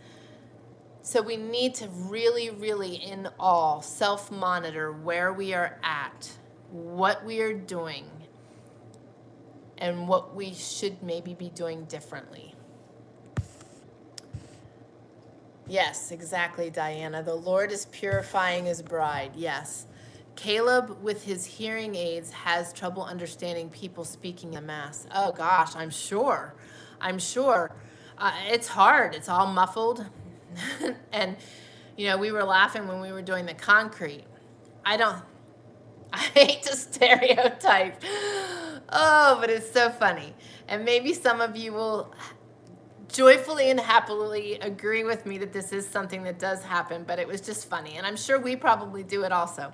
So we need to really, really in all self-monitor where we are at, what we are doing, and what we should maybe be doing differently. Yes, exactly, Diana. The Lord is purifying his bride. Yes. Caleb, with his hearing aids, has trouble understanding people speaking in Mass. Oh, gosh, I'm sure. It's hard. It's all muffled. And, you know, we were laughing when we were doing the concrete. I hate to stereotype. Oh, but it's so funny. And maybe some of you will joyfully and happily agree with me that this is something that does happen, but it was just funny. And I'm sure we probably do it also.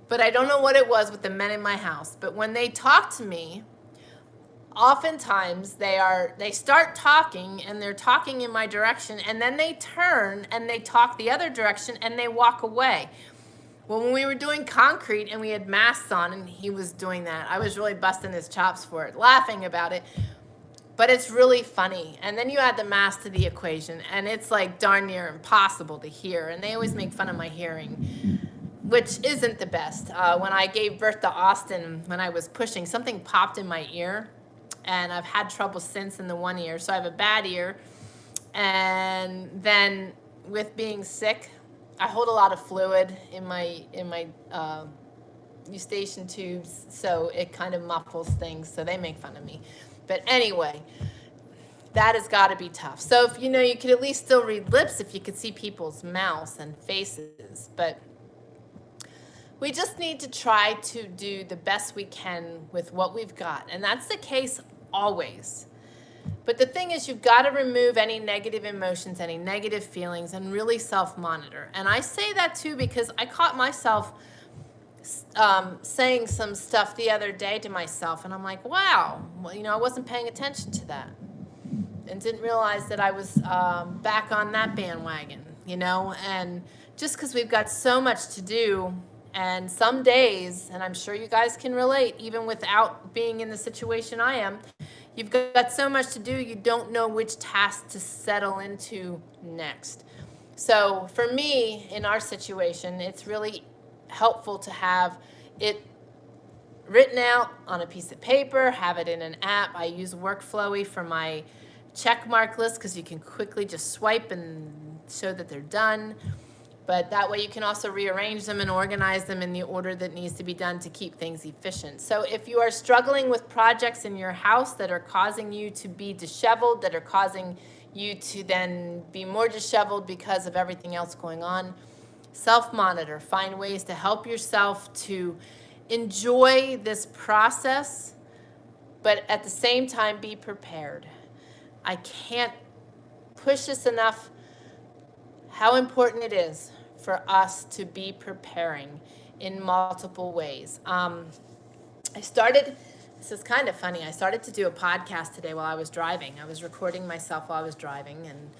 But I don't know what it was with the men in my house. But when they talk to me, oftentimes they start talking and they're talking in my direction, and then they turn and they talk the other direction and they walk away. Well, when we were doing concrete and we had masks on and he was doing that, I was really busting his chops for it, laughing about it. But it's really funny. And then you add the mask to the equation, and it's like darn near impossible to hear. And they always make fun of my hearing, which isn't the best. When I gave birth to Austin, when I was pushing, something popped in my ear, and I've had trouble since in the one ear. So I have a bad ear. And then with being sick, I hold a lot of fluid in my eustachian tubes, so it kind of muffles things. So they make fun of me. But anyway, that has got to be tough. So if you know, you could at least still read lips if you could see people's mouths and faces. But We just need to try to do the best we can with what we've got. And that's the case always. But the thing is, you've got to remove any negative emotions, any negative feelings, and really self-monitor. And I say that too because I caught myself saying some stuff the other day to myself, and I'm like, wow, well, I wasn't paying attention to that and didn't realize that I was back on that bandwagon, and just because we've got so much to do, and some days, and I'm sure you guys can relate, even without being in the situation I am, you've got so much to do, you don't know which task to settle into next. So for me, in our situation, it's really helpful to have it written out on a piece of paper, have it in an app. I use Workflowy for my check mark list because you can quickly just swipe and show that they're done. But that way you can also rearrange them and organize them in the order that needs to be done to keep things efficient. So if you are struggling with projects in your house that are causing you to be disheveled, that are causing you to then be more disheveled because of everything else going on, self-monitor. Find ways to help yourself to enjoy this process, but at the same time be prepared. I can't push this enough, how important it is for us to be preparing in multiple ways. This is kind of funny, I started to do a podcast today while I was driving. I was recording myself while I was driving and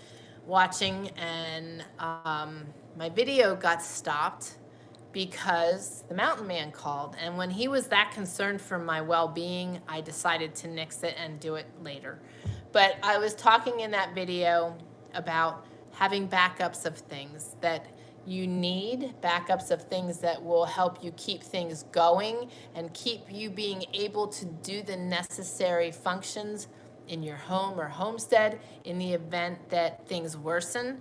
watching, and my video got stopped because the mountain man called. And when he was that concerned for my well-being, I decided to nix it and do it later. But I was talking in that video about having backups of things that you need, backups of things that will help you keep things going and keep you being able to do the necessary functions in your home or homestead in the event that things worsen.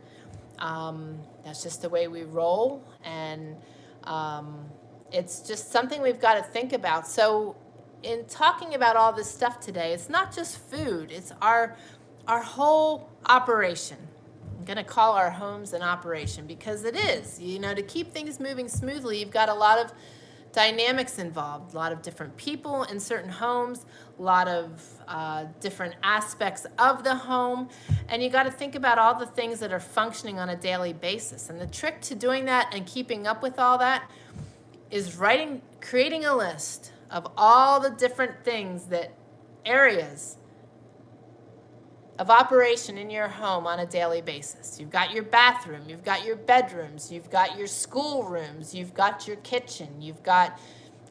That's just the way we roll, and it's just something we've got to think about. So in talking about all this stuff today, it's not just food, it's our whole operation. I'm going to call our homes an operation because it is. To keep things moving smoothly, you've got a lot of dynamics involved, a lot of different people in certain homes, a lot of different aspects of the home, and you got to think about all the things that are functioning on a daily basis. And the trick to doing that and keeping up with all that is creating a list of all the different things, areas of operation in your home on a daily basis. You've got your bathroom, you've got your bedrooms, you've got your school rooms, you've got your kitchen, you've got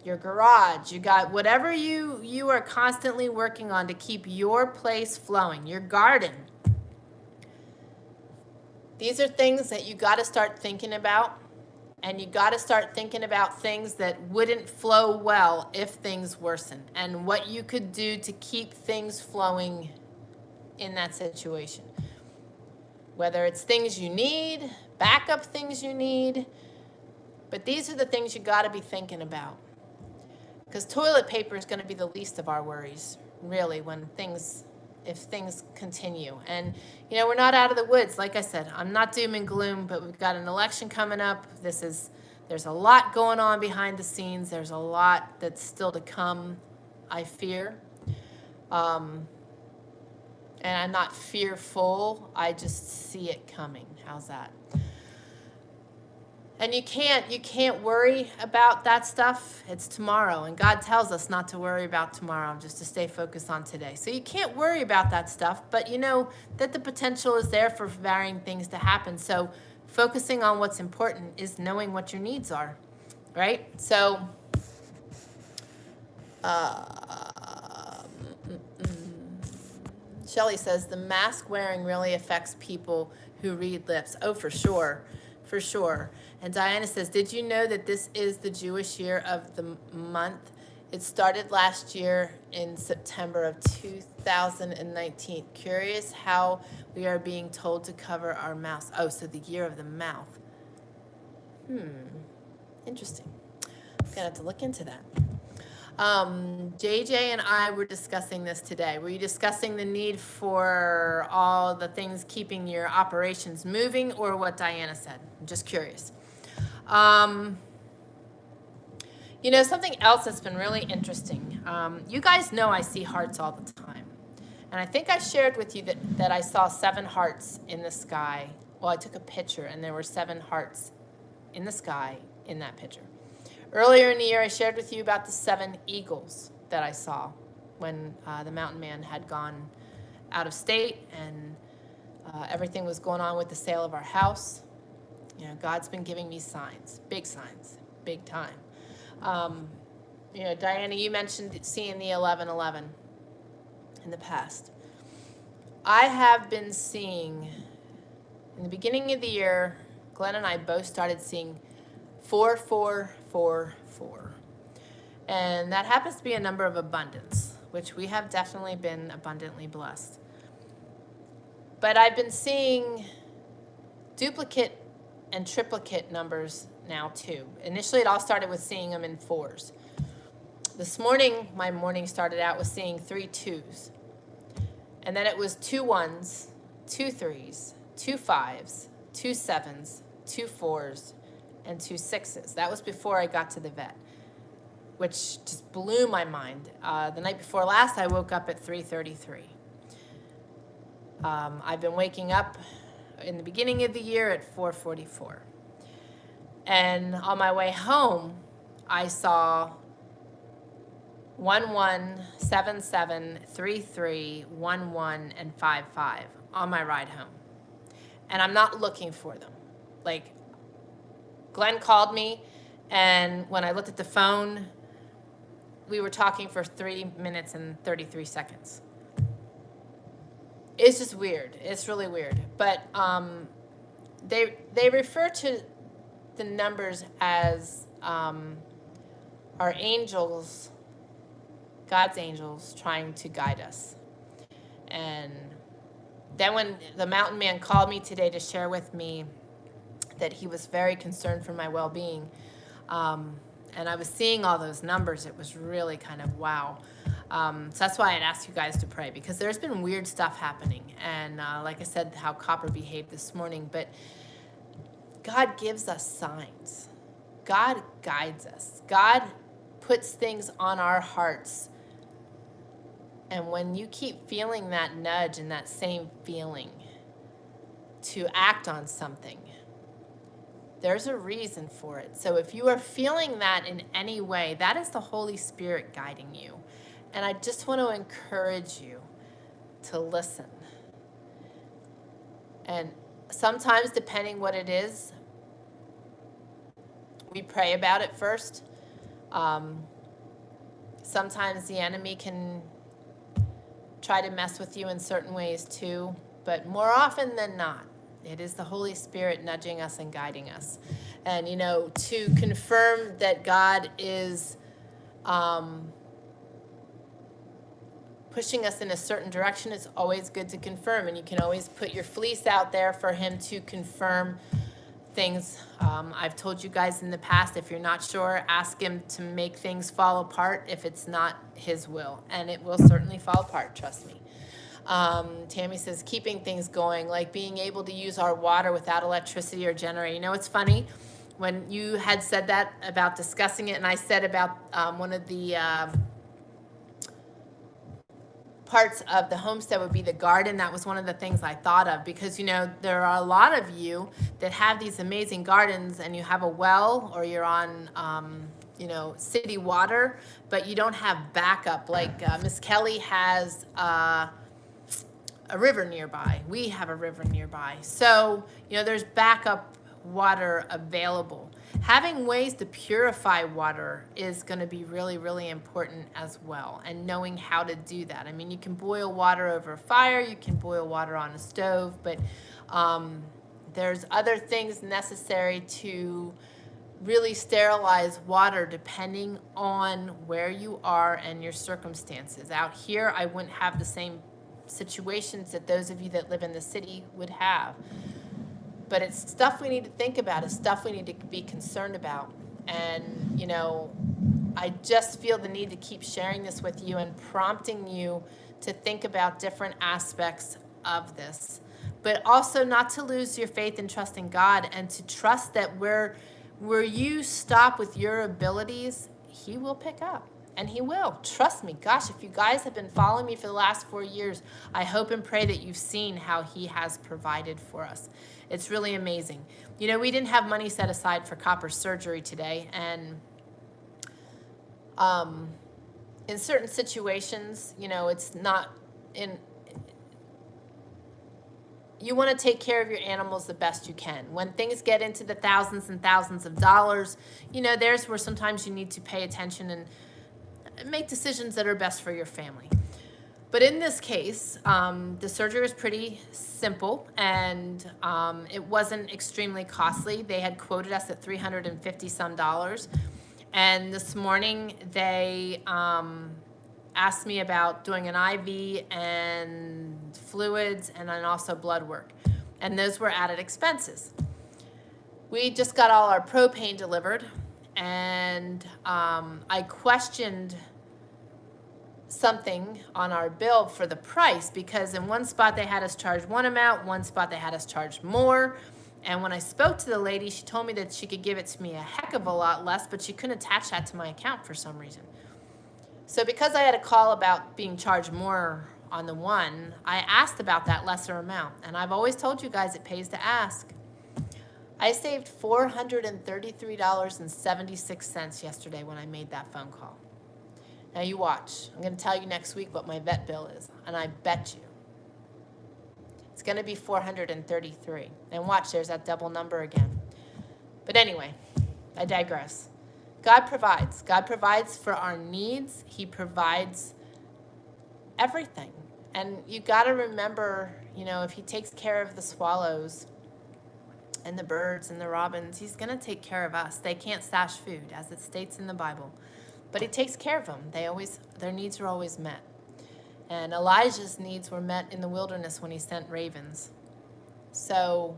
your garage, you got whatever you are constantly working on to keep your place flowing, your garden. These are things that you got to start thinking about, and you got to start thinking about things that wouldn't flow well if things worsen, and what you could do to keep things flowing in that situation. Whether it's things you need, backup things you need, but these are the things you got to be thinking about. Because toilet paper is going to be the least of our worries, really, if things continue. And, we're not out of the woods. Like I said, I'm not doom and gloom, but we've got an election coming up. There's a lot going on behind the scenes. There's a lot that's still to come, I fear. And I'm not fearful, I just see it coming. How's that? And you can't worry about that stuff. It's tomorrow, and God tells us not to worry about tomorrow, just to stay focused on today. So you can't worry about that stuff, but you know that the potential is there for varying things to happen. So focusing on what's important is knowing what your needs are, right? So Shelley says the mask wearing really affects people who read lips. Oh, for sure. For sure. And Diana says, did you know that this is the Jewish year of the month? It started last year in September of 2019. Curious how we are being told to cover our mouths. Oh, so the year of the mouth. Interesting. I'm going to have to look into that. JJ and I were discussing this today. Were you discussing the need for all the things keeping your operations moving, or what Diana said? I'm just curious. You know, something else that's been really interesting. You guys know I see hearts all the time. And I think I shared with you that I saw 7 hearts in the sky. Well, I took a picture and there were 7 hearts in the sky in that picture. Earlier in the year, I shared with you about the 7 eagles that I saw when the mountain man had gone out of state and everything was going on with the sale of our house. You know, God's been giving me signs, big time. You know, Diana, you mentioned seeing the 1111 in the past. I have been seeing, in the beginning of the year, Glenn and I both started seeing 4444. And that happens to be a number of abundance, which we have definitely been abundantly blessed. But I've been seeing duplicate and triplicate numbers now too. Initially, it all started with seeing them in 4s. This morning, my morning started out with seeing 3 2s. And then it was 2 1s, 2 3s, 2 5s, 2 7s, 2 4s, and 2 6s. That was before I got to the vet, which just blew my mind. The night before last, I woke up at 3:33. I've been waking up in the beginning of the year at 4:44. And on my way home, I saw 11, 77, 33, 11, and 55 on my ride home. And I'm not looking for them. Like, Glenn called me, and when I looked at the phone, we were talking for 3 minutes and 33 seconds. It's just weird. It's really weird. But they refer to the numbers as our angels, God's angels, trying to guide us. And then when the mountain man called me today to share with me that he was very concerned for my well-being, and I was seeing all those numbers, it was really kind of wow. So that's why I'd asked you guys to pray, because there's been weird stuff happening. And like I said, how Copper behaved this morning. But God gives us signs. God guides us. God puts things on our hearts. And when you keep feeling that nudge and that same feeling to act on something, there's a reason for it. So if you are feeling that in any way, that is the Holy Spirit guiding you. And I just want to encourage you to listen. And sometimes, depending what it is, we pray about it first. Sometimes the enemy can try to mess with you in certain ways too, but more often than not, it is the Holy Spirit nudging us and guiding us. And, you know, to confirm that God is pushing us in a certain direction, it's always good to confirm. And you can always put your fleece out there for him to confirm things. I've told you guys in the past, if you're not sure, ask him to make things fall apart if it's not his will. And it will certainly fall apart, trust me. Tammy says, keeping things going, like being able to use our water without electricity or generator. You know, it's funny, when you had said that about discussing it, and I said about one of the parts of the homestead would be the garden. That was one of the things I thought of, because, you know, there are a lot of you that have these amazing gardens and you have a well, or you're on, you know, city water, but you don't have backup. Like Miss Kelly has a river nearby. We have a river nearby. So, you know, there's backup water available. Having ways to purify water is going to be really, really important as well, and knowing how to do that. I mean, you can boil water over a fire, you can boil water on a stove, but there's other things necessary to really sterilize water depending on where you are and your circumstances. Out here, I wouldn't have the same situations that those of you that live in the city would have. But it's stuff we need to think about. It's stuff we need to be concerned about. And, you know, I just feel the need to keep sharing this with you and prompting you to think about different aspects of this. But also not to lose your faith and trust in God, and to trust that where you stop with your abilities, he will pick up. And he will. Trust me. Gosh, if you guys have been following me for the last 4 years, I hope and pray that you've seen how he has provided for us. It's really amazing. You know, we didn't have money set aside for copper surgery today. And in certain situations, you know, it's not in... You want to take care of your animals the best you can. When things get into the thousands and thousands of dollars, you know, there's where sometimes you need to pay attention and make decisions that are best for your family. But in this case, the surgery was pretty simple, and it wasn't extremely costly. They had quoted us at $350 some. And this morning they asked me about doing an IV and fluids and then also blood work. And those were added expenses. We just got all our propane delivered, and I questioned something on our bill for the price, because in one spot they had us charge one amount, one spot they had us charge more. And when I spoke to the lady, she told me that she could give it to me a heck of a lot less, but she couldn't attach that to my account for some reason. So because I had a call about being charged more on the one, I asked about that lesser amount. And I've always told you guys it pays to ask. I saved $433.76 yesterday when I made that phone call. Now you watch. I'm going to tell you next week what my vet bill is, and I bet you it's going to be $433. And watch, there's that double number again. But anyway, I digress. God provides. God provides for our needs. He provides everything. And you got to remember, you know, if he takes care of the swallows and the birds and the robins, he's going to take care of us. They can't stash food, as it states in the Bible. But he takes care of them. Their needs are always met. And Elijah's needs were met in the wilderness when he sent ravens. So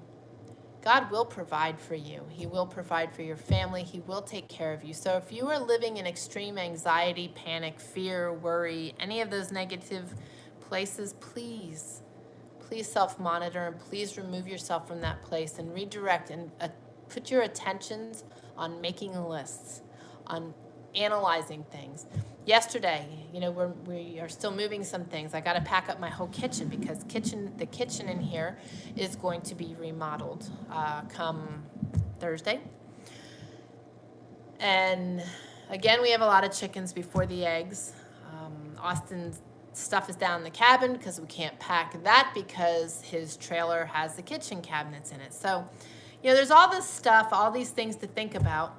God will provide for you. He will provide for your family. He will take care of you. So if you are living in extreme anxiety, panic, fear, worry, any of those negative places, please self-monitor, and please remove yourself from that place and redirect and put your attentions on making lists, on analyzing things. Yesterday, you know, we are still moving some things. I got to pack up my whole kitchen, because the kitchen in here is going to be remodeled come Thursday. And again, we have a lot of chickens before the eggs. Austin's stuff is down in the cabin because we can't pack that because his trailer has the kitchen cabinets in it. So, you know, there's all this stuff, all these things to think about.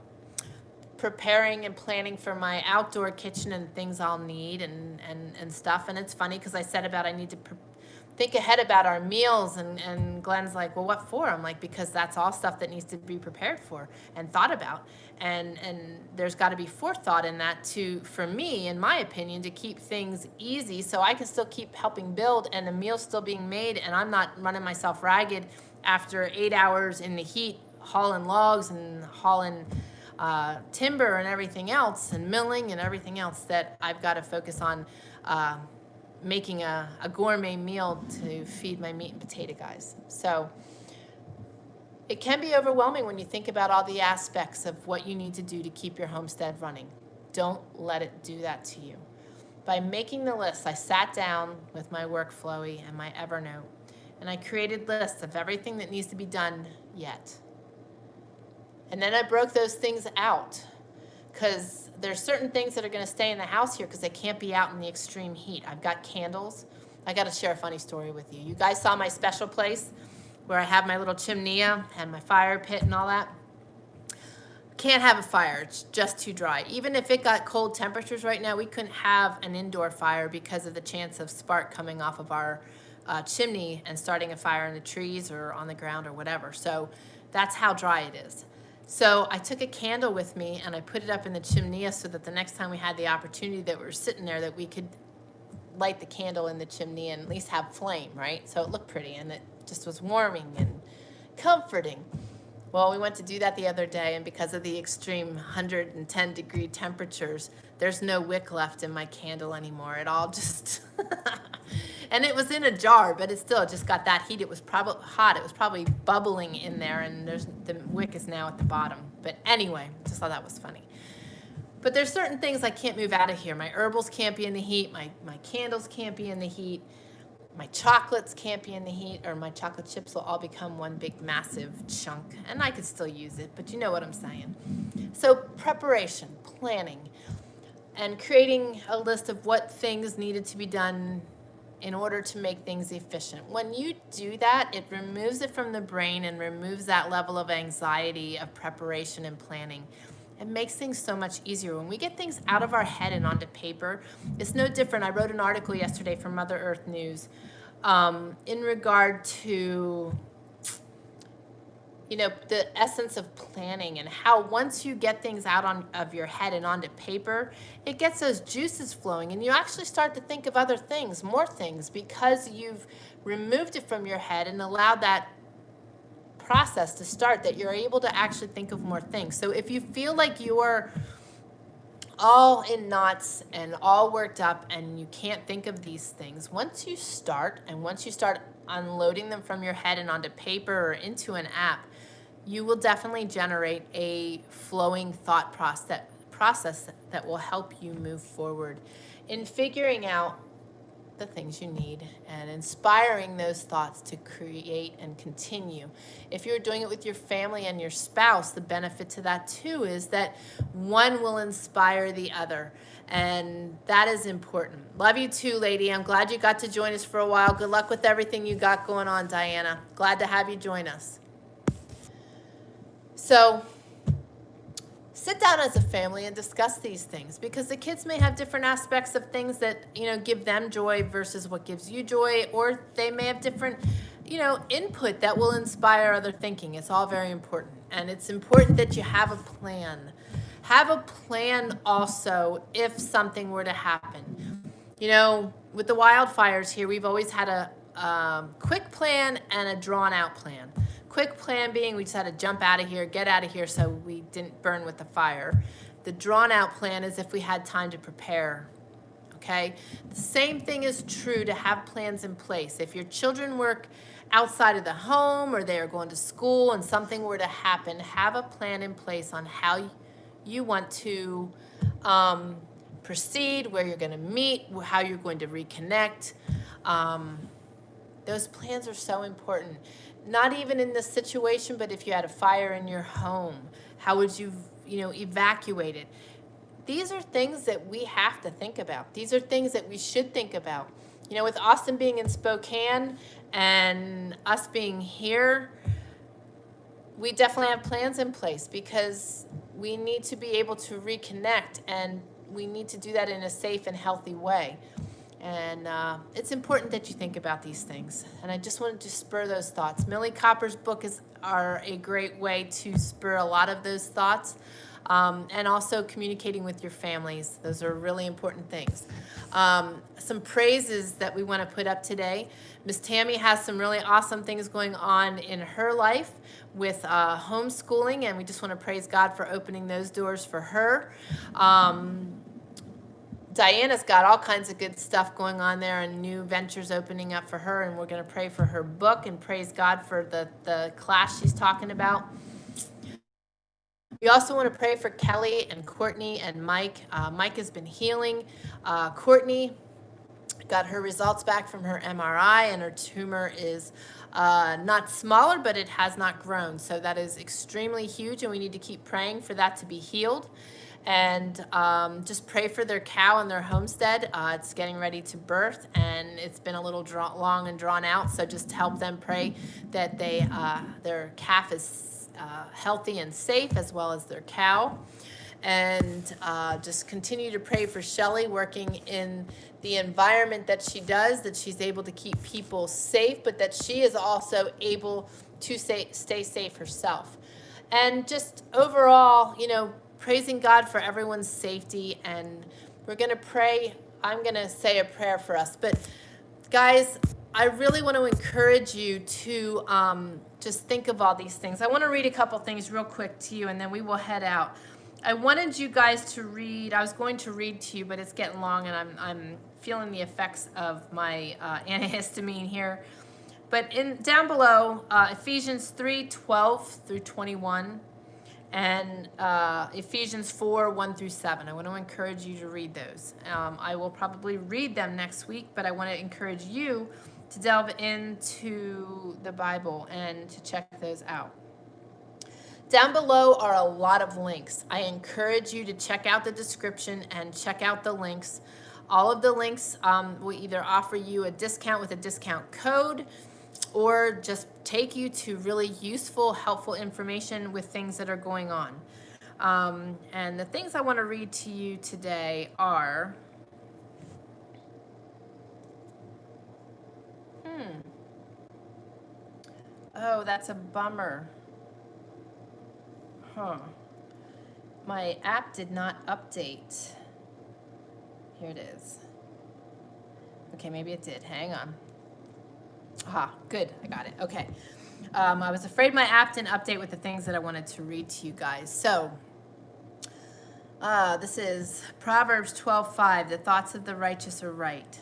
Preparing and planning for my outdoor kitchen and things I'll need and stuff. And it's funny because I said about I need to think ahead about our meals, and Glenn's like, well, what for? I'm like, because that's all stuff that needs to be prepared for and thought about. And there's got to be forethought in that for me, in my opinion, to keep things easy so I can still keep helping build and the meal's still being made, and I'm not running myself ragged after 8 hours in the heat hauling logs and hauling timber and everything else, and milling and everything else, that I've got to focus on making a gourmet meal to feed my meat and potato guys. So it can be overwhelming when you think about all the aspects of what you need to do to keep your homestead running. Don't let it do that to you. By making the list, I sat down with my workflowy and my Evernote, and I created lists of everything that needs to be done yet. And then I broke those things out, because there's certain things that are going to stay in the house here because they can't be out in the extreme heat. I've got candles. I got to share a funny story with you. You guys saw my special place where I have my little chimney and my fire pit and all that. Can't have a fire. It's just too dry. Even if it got cold temperatures right now, we couldn't have an indoor fire because of the chance of spark coming off of our chimney and starting a fire in the trees or on the ground or whatever. So that's how dry it is. So I took a candle with me and I put it up in the chimney so that the next time we had the opportunity that we were sitting there, that we could light the candle in the chimney and at least have flame, right? So it looked pretty and it just was warming and comforting. Well, we went to do that the other day, and because of the extreme 110 degree temperatures, there's no wick left in my candle anymore. It all just, and it was in a jar, but it still just got that heat. It was probably hot. It was probably bubbling in there, and the wick is now at the bottom. But anyway, just thought that was funny. But there's certain things I can't move out of here. My herbals can't be in the heat. My candles can't be in the heat. My chocolates can't be in the heat, or my chocolate chips will all become one big massive chunk. And I could still use it, but you know what I'm saying. So preparation, planning, and creating a list of what things needed to be done in order to make things efficient. When you do that, it removes it from the brain and removes that level of anxiety of preparation and planning. It makes things so much easier. When we get things out of our head and onto paper, it's no different. I wrote an article yesterday for Mother Earth News in regard to, you know, the essence of planning and how once you get things out of your head and onto paper, it gets those juices flowing and you actually start to think of other things, more things, because you've removed it from your head and allowed that process to start, that you're able to actually think of more things. So if you feel like you're all in knots and all worked up and you can't think of these things, once you start unloading them from your head and onto paper or into an app, you will definitely generate a flowing thought process that will help you move forward in figuring out the things you need and inspiring those thoughts to create and continue. If you're doing it with your family and your spouse, the benefit to that too is that one will inspire the other, and that is important. Love you too, lady. I'm glad you got to join us for a while. Good luck with everything you got going on, Diana. Glad to have you join us. So sit down as a family and discuss these things, because the kids may have different aspects of things that, you know, give them joy versus what gives you joy, or they may have different, you know, input that will inspire other thinking. It's all very important, and it's important that you have a plan. Have a plan also if something were to happen. You know, with the wildfires here, we've always had a quick plan and a drawn out plan. Quick plan being we just had to jump out of here, get out of here so we didn't burn with the fire. The drawn out plan is if we had time to prepare, okay? The same thing is true to have plans in place. If your children work outside of the home or they are going to school and something were to happen, have a plan in place on how you want to proceed, where you're going to meet, how you're going to reconnect. Those plans are so important. Not even in this situation, but if you had a fire in your home, how would you, evacuate it? These are things that we have to think about. These are things that we should think about. With Austin being in Spokane and us being here, we definitely have plans in place because we need to be able to reconnect, and we need to do that in a safe and healthy way. And it's important that you think about these things. And I just wanted to spur those thoughts. Millie Copper's book are a great way to spur a lot of those thoughts. And also communicating with your families. Those are really important things. Some praises that we want to put up today. Miss Tammy has some really awesome things going on in her life with homeschooling, and we just want to praise God for opening those doors for her. Diana's got all kinds of good stuff going on there and new ventures opening up for her, and we're going to pray for her book and praise God for the class she's talking about. We also want to pray for Kelly and Courtney and Mike. Mike has been healing. Courtney got her results back from her MRI, and her tumor is not smaller, but it has not grown. So that is extremely huge, and we need to keep praying for that to be healed. And just pray for their cow and their homestead. It's getting ready to birth, and it's been a little long and drawn out. So just help them pray that their calf is healthy and safe, as well as their cow. And just continue to pray for Shelley, working in the environment that she does, that she's able to keep people safe, but that she is also able to stay safe herself. And just overall, praising God for everyone's safety. And we're going to pray. I'm going to say a prayer for us. But guys, I really want to encourage you to just think of all these things. I want to read a couple things real quick to you, and then we will head out. I wanted you guys to read. I was going to read to you, but it's getting long, and I'm feeling the effects of my antihistamine here. But down below, Ephesians 3:12 through 21. and Ephesians 4, 1 through 7. I want to encourage you to read those. I will probably read them next week, but I want to encourage you to delve into the Bible and to check those out. Down below are a lot of links. I encourage you to check out the description and check out the links. All of the links will either offer you a discount with a discount code, or just take you to really useful, helpful information with things that are going on. And the things I want to read to you today are, oh, that's a bummer. My app did not update. Here it is. Okay, maybe it did. Hang on. Aha, good. I got it. Okay. I was afraid my app didn't update with the things that I wanted to read to you guys. So, this is Proverbs 12:5. The thoughts of the righteous are right.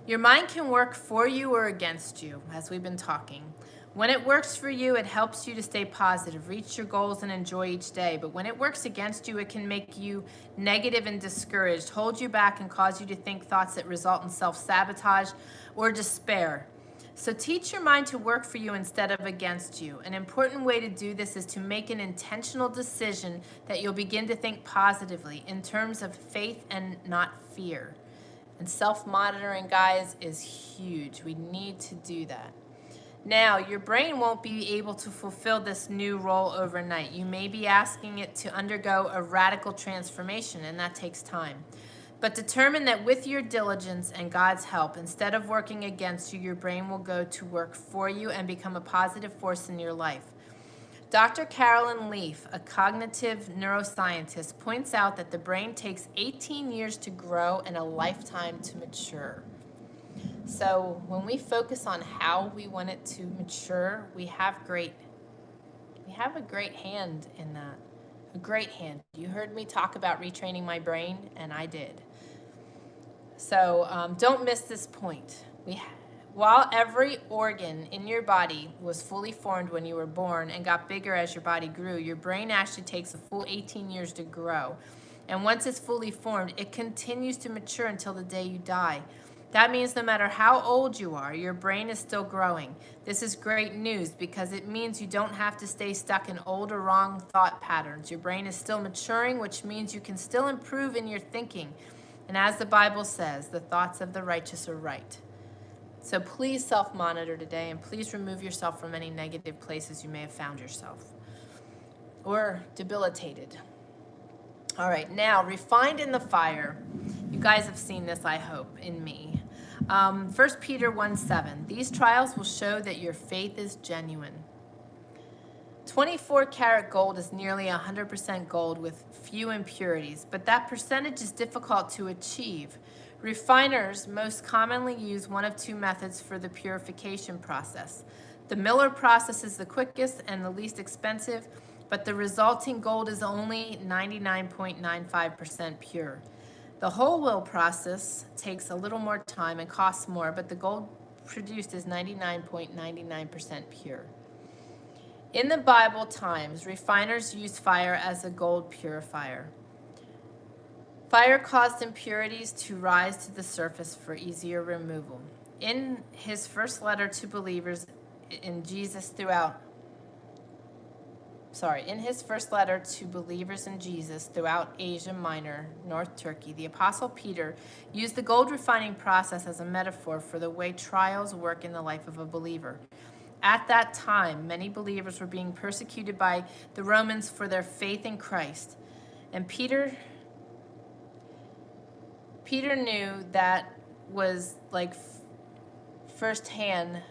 Your mind can work for you or against you, as we've been talking. When it works for you, it helps you to stay positive, reach your goals, and enjoy each day. But when it works against you, it can make you negative and discouraged, hold you back, and cause you to think thoughts that result in self-sabotage or despair. So teach your mind to work for you instead of against you. An important way to do this is to make an intentional decision that you'll begin to think positively in terms of faith and not fear. And self-monitoring, guys, is huge. We need to do that. Now, your brain won't be able to fulfill this new role overnight. You may be asking it to undergo a radical transformation, and that takes time. But determine that with your diligence and God's help, instead of working against you, your brain will go to work for you and become a positive force in your life. Dr. Carolyn Leaf, a cognitive neuroscientist, points out that the brain takes 18 years to grow and a lifetime to mature. So when we focus on how we want it to mature, we have a great hand in that. A great hand. You heard me talk about retraining my brain, and I did. So don't miss this point. While every organ in your body was fully formed when you were born and got bigger as your body grew, your brain actually takes a full 18 years to grow. And once it's fully formed, it continues to mature until the day you die. That means no matter how old you are, your brain is still growing. This is great news because it means you don't have to stay stuck in old or wrong thought patterns. Your brain is still maturing, which means you can still improve in your thinking. And as the Bible says, the thoughts of the righteous are right. So please self-monitor today, and please remove yourself from any negative places you may have found yourself or debilitated. All right, now, refined in the fire. You guys have seen this, I hope, in me. 1 Peter 1:7. These trials will show that your faith is genuine. 24-karat gold is nearly 100% gold with few impurities, but that percentage is difficult to achieve. Refiners most commonly use one of two methods for the purification process. The Miller process is the quickest and the least expensive, but the resulting gold is only 99.95% pure. The whole wheel process takes a little more time and costs more, but the gold produced is 99.99% pure. In the Bible times, refiners used fire as a gold purifier. Fire caused impurities to rise to the surface for easier removal. In his first letter to believers in Jesus throughout Asia Minor, North Turkey, the Apostle Peter used the gold refining process as a metaphor for the way trials work in the life of a believer. At that time, many believers were being persecuted by the Romans for their faith in Christ. And Peter knew that was like firsthand.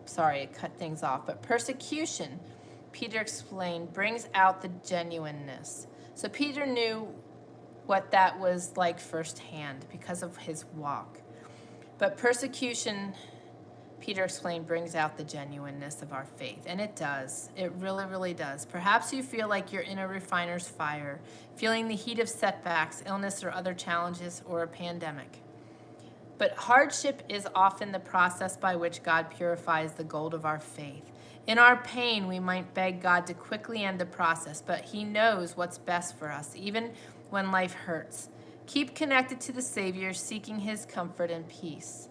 Sorry, it cut things off. But persecution, Peter explained, brings out the genuineness. So Peter knew what that was like firsthand because of his walk. But persecution, Peter explained, brings out the genuineness of our faith. And it does. It really, really does. Perhaps you feel like you're in a refiner's fire, feeling the heat of setbacks, illness, or other challenges, or a pandemic. But hardship is often the process by which God purifies the gold of our faith. In our pain, we might beg God to quickly end the process, but He knows what's best for us, even when life hurts. Keep connected to the Savior, seeking His comfort and peace.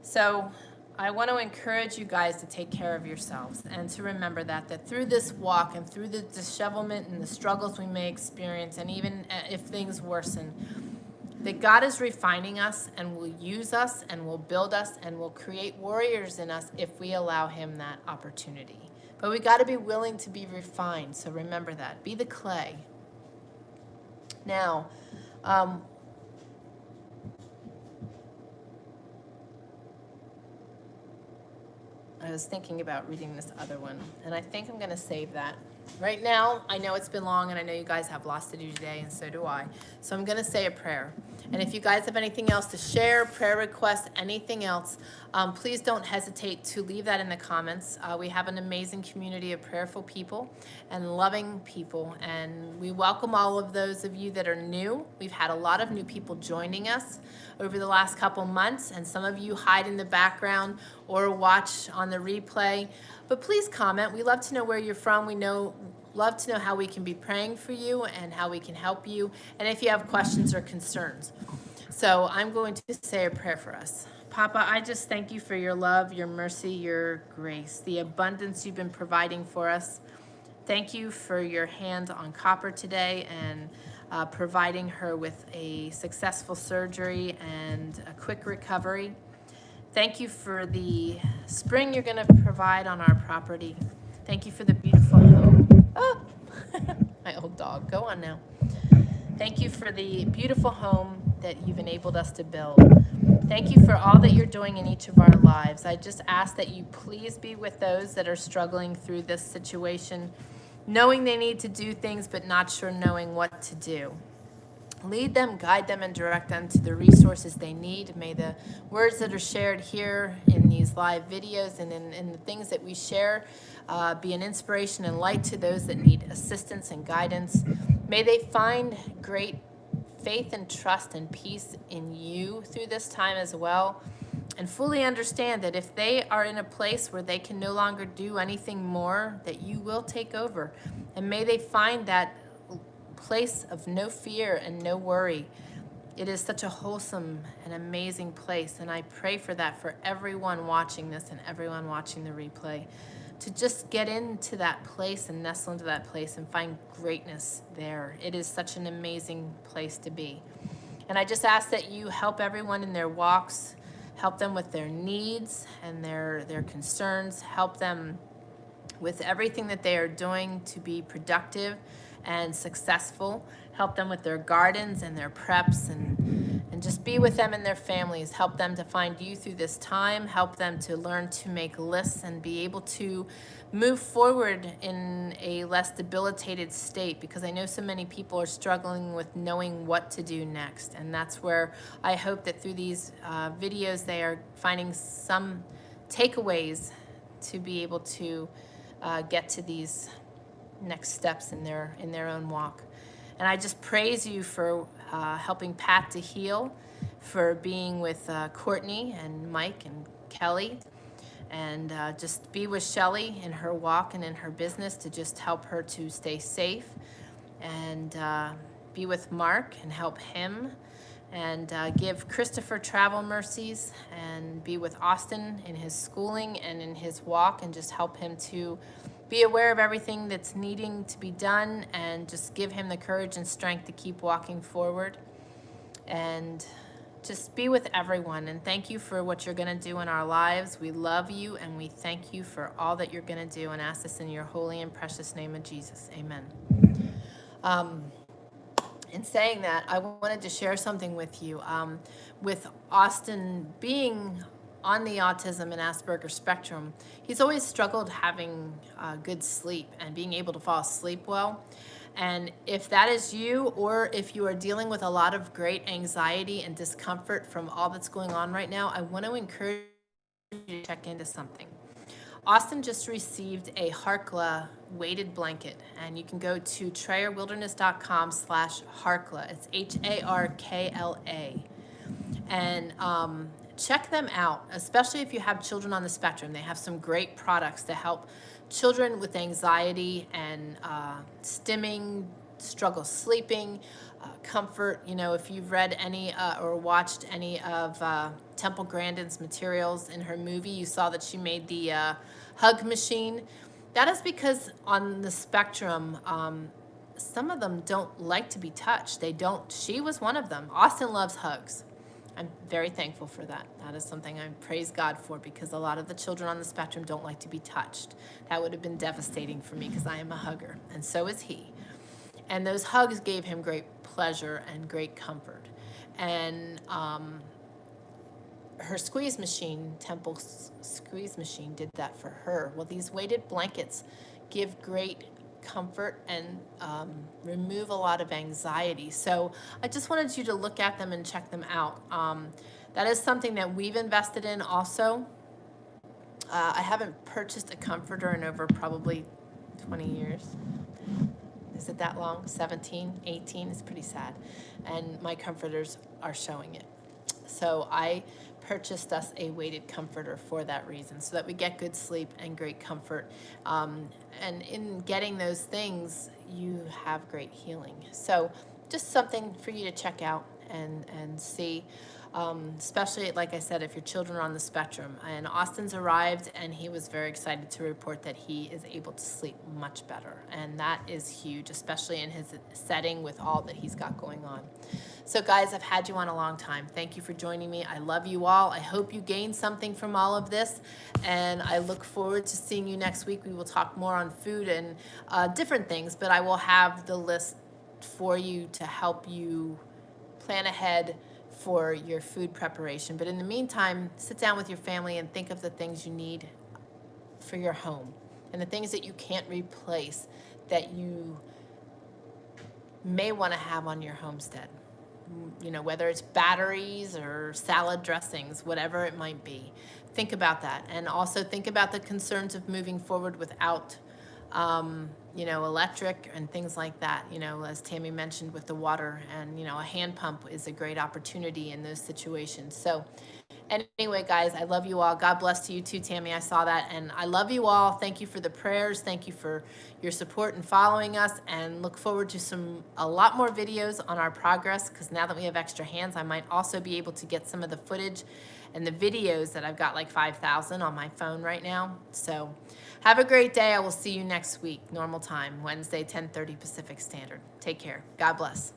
So I want to encourage you guys to take care of yourselves and to remember that through this walk and through the dishevelment and the struggles we may experience, and even if things worsen, that God is refining us and will use us and will build us and will create warriors in us if we allow Him that opportunity. But we got to be willing to be refined. So remember that. Be the clay. Now, I was thinking about reading this other one, and I think I'm going to save that. Right now, I know it's been long, and I know you guys have lots to do today, and so do I. So I'm going to say a prayer. And if you guys have anything else to share, prayer requests, anything else, please don't hesitate to leave that in the comments. We have an amazing community of prayerful people and loving people, and we welcome all of those of you that are new. We've had a lot of new people joining us over the last couple months, and some of you hide in the background or watch on the replay. But please comment. We love to know where you're from. Love to know how we can be praying for you and how we can help you, and if you have questions or concerns. So I'm going to say a prayer for us. Papa, I just thank you for your love, your mercy, your grace, the abundance you've been providing for us. Thank you for your hand on Copper today and providing her with a successful surgery and a quick recovery. Thank you for the spring you're going to provide on our property. Thank you for the beautiful home. Oh, my old dog, go on now. Thank you for the beautiful home that you've enabled us to build. Thank you for all that you're doing in each of our lives. I just ask that you please be with those that are struggling through this situation, knowing they need to do things but not sure knowing what to do. Lead them, guide them, and direct them to the resources they need. May the words that are shared here in these live videos and in the things that we share be an inspiration and light to those that need assistance and guidance. May they find great faith and trust and peace in you through this time as well, and fully understand that if they are in a place where they can no longer do anything more, that you will take over. And may they find that place of no fear and no worry. It is such a wholesome and amazing place, and I pray for that for everyone watching this and everyone watching the replay, to just get into that place and nestle into that place and find greatness there. It is such an amazing place to be. And I just ask that you help everyone in their walks, help them with their needs and their concerns, help them with everything that they are doing to be productive and successful. Help them with their gardens and their preps, and just be with them and their families. Help them to find you through this time. Help them to learn to make lists and be able to move forward in a less debilitated state, because I know so many people are struggling with knowing what to do next. And that's where I hope that through these videos they are finding some takeaways to be able to get to these next steps in their own walk. And I just praise you for helping Pat to heal, for being with Courtney and Mike and Kelly, and just be with Shelly in her walk and in her business to just help her to stay safe, and be with Mark and help him, and give Christopher travel mercies, and be with Austin in his schooling and in his walk, and just help him to be aware of everything that's needing to be done, and just give him the courage and strength to keep walking forward. And just be with everyone. And thank you for what you're going to do in our lives. We love you, and we thank you for all that you're going to do, and ask this in your holy and precious name of Jesus. Amen. In saying that, I wanted to share something with you. With Austin being on the autism and Asperger's spectrum, he's always struggled having good sleep and being able to fall asleep well. And if that is you, or if you are dealing with a lot of great anxiety and discomfort from all that's going on right now, I want to encourage you to check into something. Austin just received a Harkla weighted blanket, and you can go to trayerwilderness.com/Harkla. It's Harkla. And check them out, especially if you have children on the spectrum. They have some great products to help children with anxiety and stimming, struggle sleeping, comfort. You know, if you've read any or watched any of Temple Grandin's materials in her movie, you saw that she made the hug machine. That is because on the spectrum, some of them don't like to be touched. They don't. She was one of them. Austin loves hugs. I'm very thankful for that. That is something I praise God for, because a lot of the children on the spectrum don't like to be touched. That would have been devastating for me, because I am a hugger, and so is he. And those hugs gave him great pleasure and great comfort. And her squeeze machine, Temple's squeeze machine, did that for her. Well, these weighted blankets give great comfort and remove a lot of anxiety. So I just wanted you to look at them and check them out. That is something that we've invested in also. I haven't purchased a comforter in over probably 20 years. Is it that long? 17, 18? It's pretty sad. And my comforters are showing it. So I purchased us a weighted comforter for that reason, so that we get good sleep and great comfort. And in getting those things, you have great healing. So just something for you to check out and see. Especially, like I said, if your children are on the spectrum. And Austin's arrived, and he was very excited to report that he is able to sleep much better. And that is huge, especially in his setting with all that he's got going on. So guys, I've had you on a long time. Thank you for joining me. I love you all. I hope you gained something from all of this, and I look forward to seeing you next week. We will talk more on food and different things, but I will have the list for you to help you plan ahead for your food preparation. But in the meantime, sit down with your family and think of the things you need for your home and the things that you can't replace that you may want to have on your homestead. You know, whether it's batteries or salad dressings, whatever it might be. Think about that. And also think about the concerns of moving forward without, you know, electric and things like that. You know, as Tammy mentioned with the water, and, you know, a hand pump is a great opportunity in those situations. So anyway, guys, I love you all. God bless to you too, Tammy. I saw that. And I love you all. Thank you for the prayers. Thank you for your support and following us. And look forward to a lot more videos on our progress, because now that we have extra hands, I might also be able to get some of the footage and the videos that I've got like 5,000 on my phone right now. So have a great day. I will see you next week, normal time, Wednesday, 10:30 Pacific Standard. Take care. God bless.